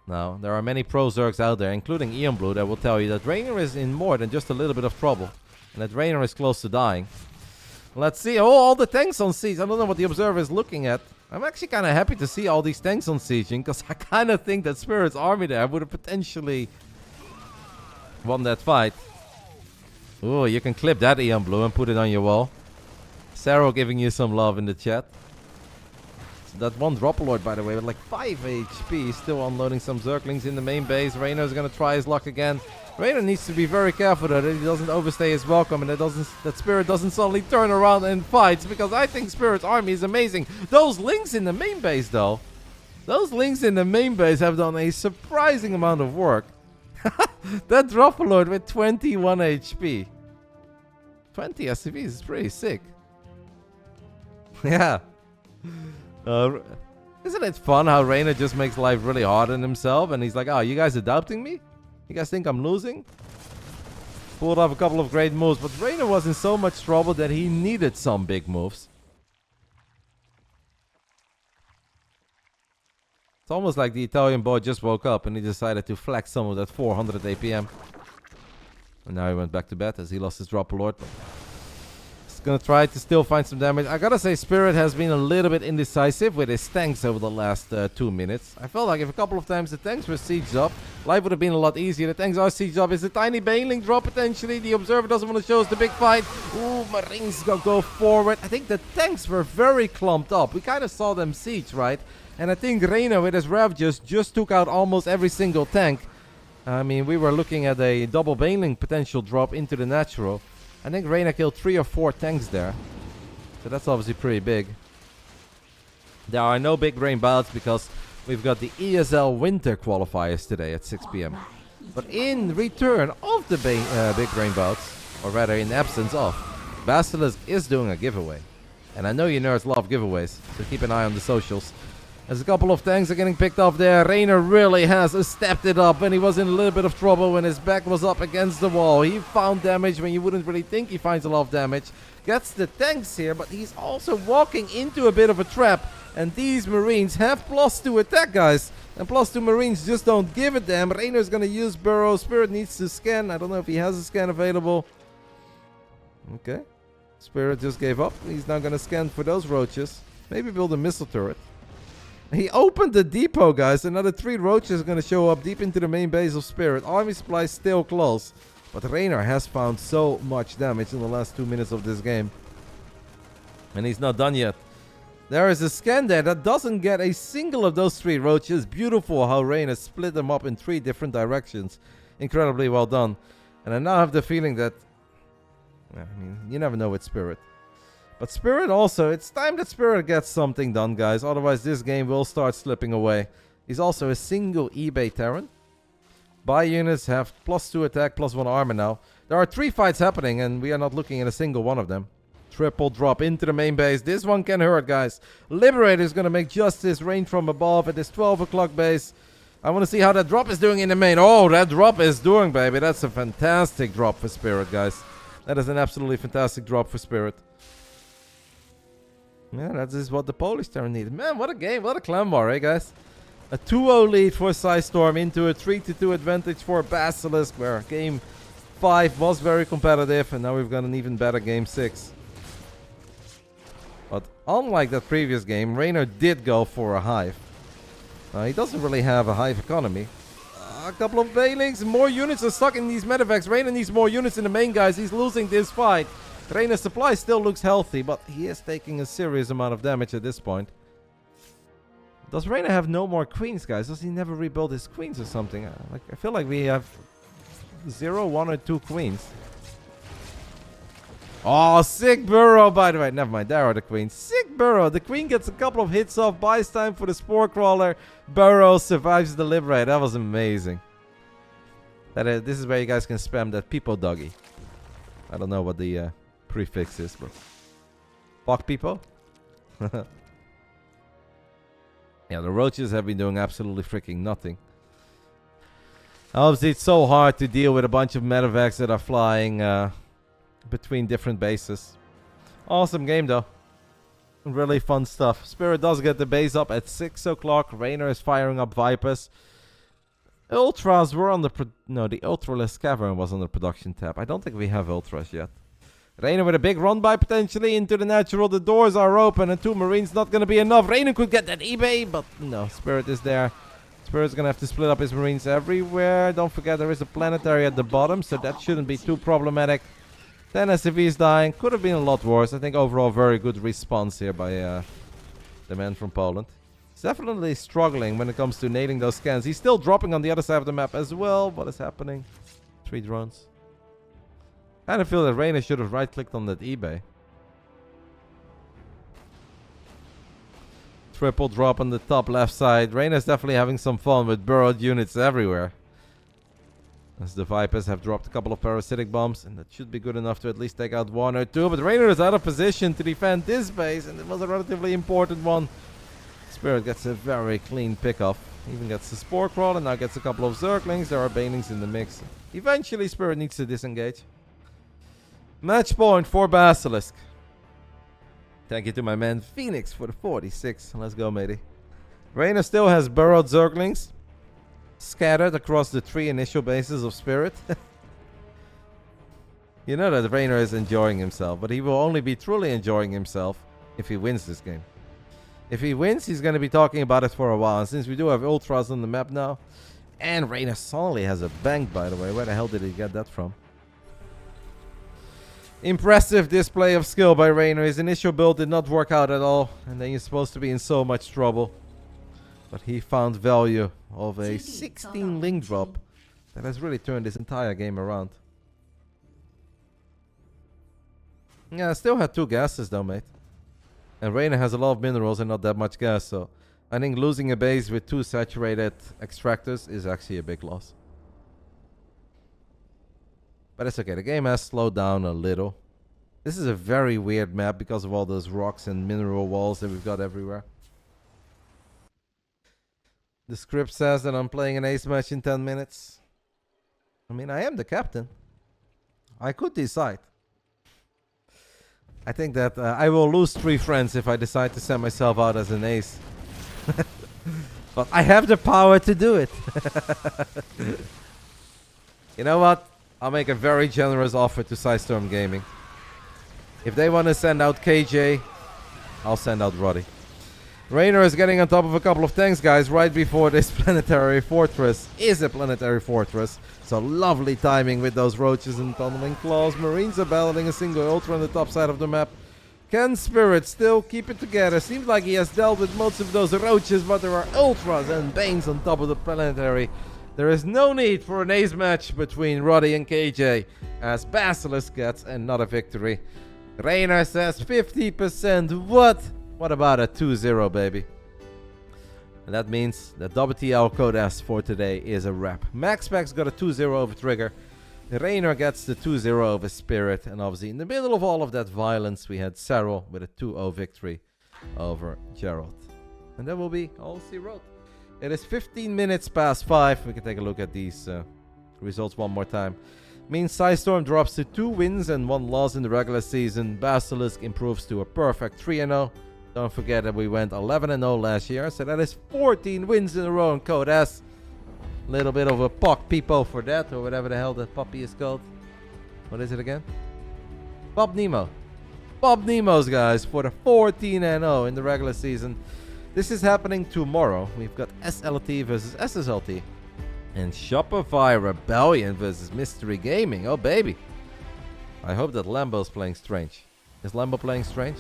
Now, there are many pro Zergs out there, including Ian Blue, that will tell you that Reynor is in more than just a little bit of trouble. And that Reynor is close to dying. Let's see. Oh, all the tanks on siege. I don't know what the observer is looking at. I'm actually kind of happy to see all these tanks on sieging, because I kind of think that Spirit's army there would have potentially won that fight. Oh, you can clip that, Ian Blue, and put it on your wall. Serral giving you some love in the chat. So that one Dropperlord, by the way, with like 5 HP, still unloading some Zerglings in the main base. Reynor's going to try his luck again. Reynor needs to be very careful that he doesn't overstay his welcome and that Spirit doesn't suddenly turn around and fights, because I think Spirit's army is amazing. Those links in the main base though, those links in the main base have done a surprising amount of work. That Dropperlord with 21 HP. 20 SCVs is pretty sick. Yeah. Isn't it fun how Reynor just makes life really hard on himself and he's like, oh, you guys are doubting me? You guys think I'm losing? Pulled off a couple of great moves, but Reynor was in so much trouble that he needed some big moves. It's almost like the Italian boy just woke up and he decided to flex some of that 400 APM. And now he went back to bed as he lost his Dropperlord. Gonna try to still find some damage. I gotta say, Spirit has been a little bit indecisive with his tanks over the last 2 minutes. I felt like if a couple of times the tanks were sieged up, life would have been a lot easier. The tanks are sieged up. Is a tiny Baneling drop potentially? The Observer doesn't want to show us the big fight. Ooh, Marines go forward. I think the tanks were very clumped up. We kind of saw them siege, right? And I think Reynor with his Rev just took out almost every single tank. I mean, we were looking at a double Baneling potential drop into the natural. I think Reynor killed 3 or 4 tanks there. So that's obviously pretty big. There are no big rain bouts because we've got the ESL winter qualifiers today at 6 p.m. But in return of the big rain bouts, or rather in absence of, Basilisk is doing a giveaway. And I know you nerds love giveaways, so keep an eye on the socials. As a couple of tanks are getting picked off there, Reynor really has stepped it up, and he was in a little bit of trouble when his back was up against the wall. He found damage when you wouldn't really think he finds a lot of damage. Gets the tanks here, but he's also walking into a bit of a trap. And these Marines have +2 attack, guys. And +2 Marines just don't give a damn. Reynor's gonna use Burrow. Spirit needs to scan. I don't know if he has a scan available. Okay. Spirit just gave up. He's now gonna scan for those roaches. Maybe build a missile turret. He opened the depot, guys. Another 3 roaches are going to show up deep into the main base of Spirit. Army supply still close. But Reynor has found so much damage in the last 2 minutes of this game. And he's not done yet. There is a scan there that doesn't get a single of those 3 roaches. Beautiful how Reynor split them up in 3 different directions. Incredibly well done. And I now have the feeling that... I mean, you never know with Spirit. But Spirit also, it's time that Spirit gets something done, guys. Otherwise, this game will start slipping away. He's also a single eBay Terran. Buy units have +2 attack, +1 armor now. There are 3 fights happening, and we are not looking at a single one of them. Triple drop into the main base. This one can hurt, guys. Liberator is going to make justice rain from above at this 12 o'clock base. I want to see how that drop is doing in the main. Oh, that drop is doing, baby. That's a fantastic drop for Spirit, guys. That is an absolutely fantastic drop for Spirit. Yeah, that is what the Polish Terran needed. Man, what a game. What a clan war, eh, guys? A 2-0 lead for PSISTORM into a 3-2 advantage for Basilisk, where game 5 was very competitive, and now we've got an even better game 6. But unlike that previous game, Reynor did go for a hive. He doesn't really have a hive economy. A couple of Banelings, more units are stuck in these medevacs. Reynor needs more units in the main, guys. He's losing this fight. Reynor's supply still looks healthy, but he is taking a serious amount of damage at this point. Does Reynor have no more queens, guys? Does he never rebuild his queens or something? I feel like we have 0, 1, or 2 queens. Oh, sick burrow, by the way. Never mind, there are the queens. Sick burrow. The queen gets a couple of hits off, buys time for the spore crawler. Burrow survives the liberator. That was amazing. This is where you guys can spam that people doggy. I don't know what the prefix is, but fuck people. Yeah, the roaches have been doing absolutely freaking nothing. Obviously, it's so hard to deal with a bunch of medevacs that are flying between different bases. Awesome game, though. Really fun stuff. Spirit does get the base up at 6 o'clock. Reynor is firing up Vipers. Ultras were on the... No, the Ultraless Cavern was on the production tab. I don't think we have Ultras yet. Reynor with a big run by potentially into the natural. The doors are open and 2 Marines not going to be enough. Reynor could get that eBay, but no, Spirit is there. Spirit's going to have to split up his Marines everywhere. Don't forget there is a planetary at the bottom, so that shouldn't be too problematic. 10 SCVs dying. Could have been a lot worse. I think overall very good response here by the man from Poland. He's definitely struggling when it comes to nailing those scans. He's still dropping on the other side of the map as well. What is happening? 3 drones. I kind of feel that Reynor should have right-clicked on that eBay. Triple drop on the top left side. Reynor's definitely having some fun with burrowed units everywhere. As the Vipers have dropped a couple of parasitic bombs, and that should be good enough to at least take out 1 or 2. But Reynor is out of position to defend this base, and it was a relatively important one. Spirit gets a very clean pickoff. Even gets the Spore Crawl, and now gets a couple of Zerglings. There are Banelings in the mix. Eventually, Spirit needs to disengage. Match point for Basilisk. Thank you to my man Phoenix for the 46. Let's go, matey. Reynor still has burrowed Zerglings scattered across the 3 initial bases of Spirit. You know that Reynor is enjoying himself, but he will only be truly enjoying himself if he wins this game. If he wins, he's going to be talking about it for a while. And since we do have ultras on the map now, and Reynor suddenly has a bank, by the way. Where the hell did he get that from? Impressive display of skill by Reynor. His initial build did not work out at all, and then he's supposed to be in so much trouble. But he found value of a 16 link drop that has really turned this entire game around. Yeah, I still had 2 gases though, mate. And Reynor has a lot of minerals and not that much gas, so I think losing a base with 2 saturated extractors is actually a big loss. But it's okay, the game has slowed down a little. This is a very weird map because of all those rocks and mineral walls that we've got everywhere. The script says that I'm playing an ace match in 10 minutes. I mean, I am the captain. I could decide. I think that I will lose 3 friends if I decide to send myself out as an ace. But I have the power to do it. You know what? I'll make a very generous offer to PSISTORM Gaming. If they want to send out KJ, I'll send out Roddy. Reynor is getting on top of a couple of tanks, guys, right before this planetary fortress is a planetary fortress. So lovely timing with those roaches and tunneling claws. Marines are battling a single ultra on the top side of the map. Can Spirit still keep it together? Seems like he has dealt with most of those roaches, but there are ultras and banes on top of the planetary. There is no need for an ace match between Roddy and KJ, as Basilisk gets another victory. Reynor says 50%. What about a 2-0, baby? And that means the WTL code S for today is a wrap. MaxPax got a 2-0 over Trigger. Reynor gets the 2-0 over Spirit. And obviously in the middle of all of that violence, we had Serral with a 2-0 victory over Gerald. And that will be all C Road. It is 15 minutes past 5. We can take a look at these results one more time. Means PSISTORM drops to 2 wins and 1 loss in the regular season. Basilisk improves to a perfect 3-0. Don't forget that we went 11-0 last year, so that is 14 wins in a row in Code S. Little bit of a Pock Peepo for that, or whatever the hell that puppy is called. What is it again? Bob Nemo. Bob Nemo's, guys, for the 14-0 in the regular season. This is happening tomorrow. We've got SLT versus SSLT. And Shopify Rebellion versus Mystery Gaming. Oh, baby. I hope that Lambo's playing Strange. Is Lambo playing Strange?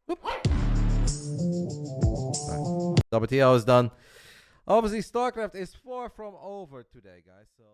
Whoop. Right. WTL is done. Obviously, StarCraft is far from over today, guys. So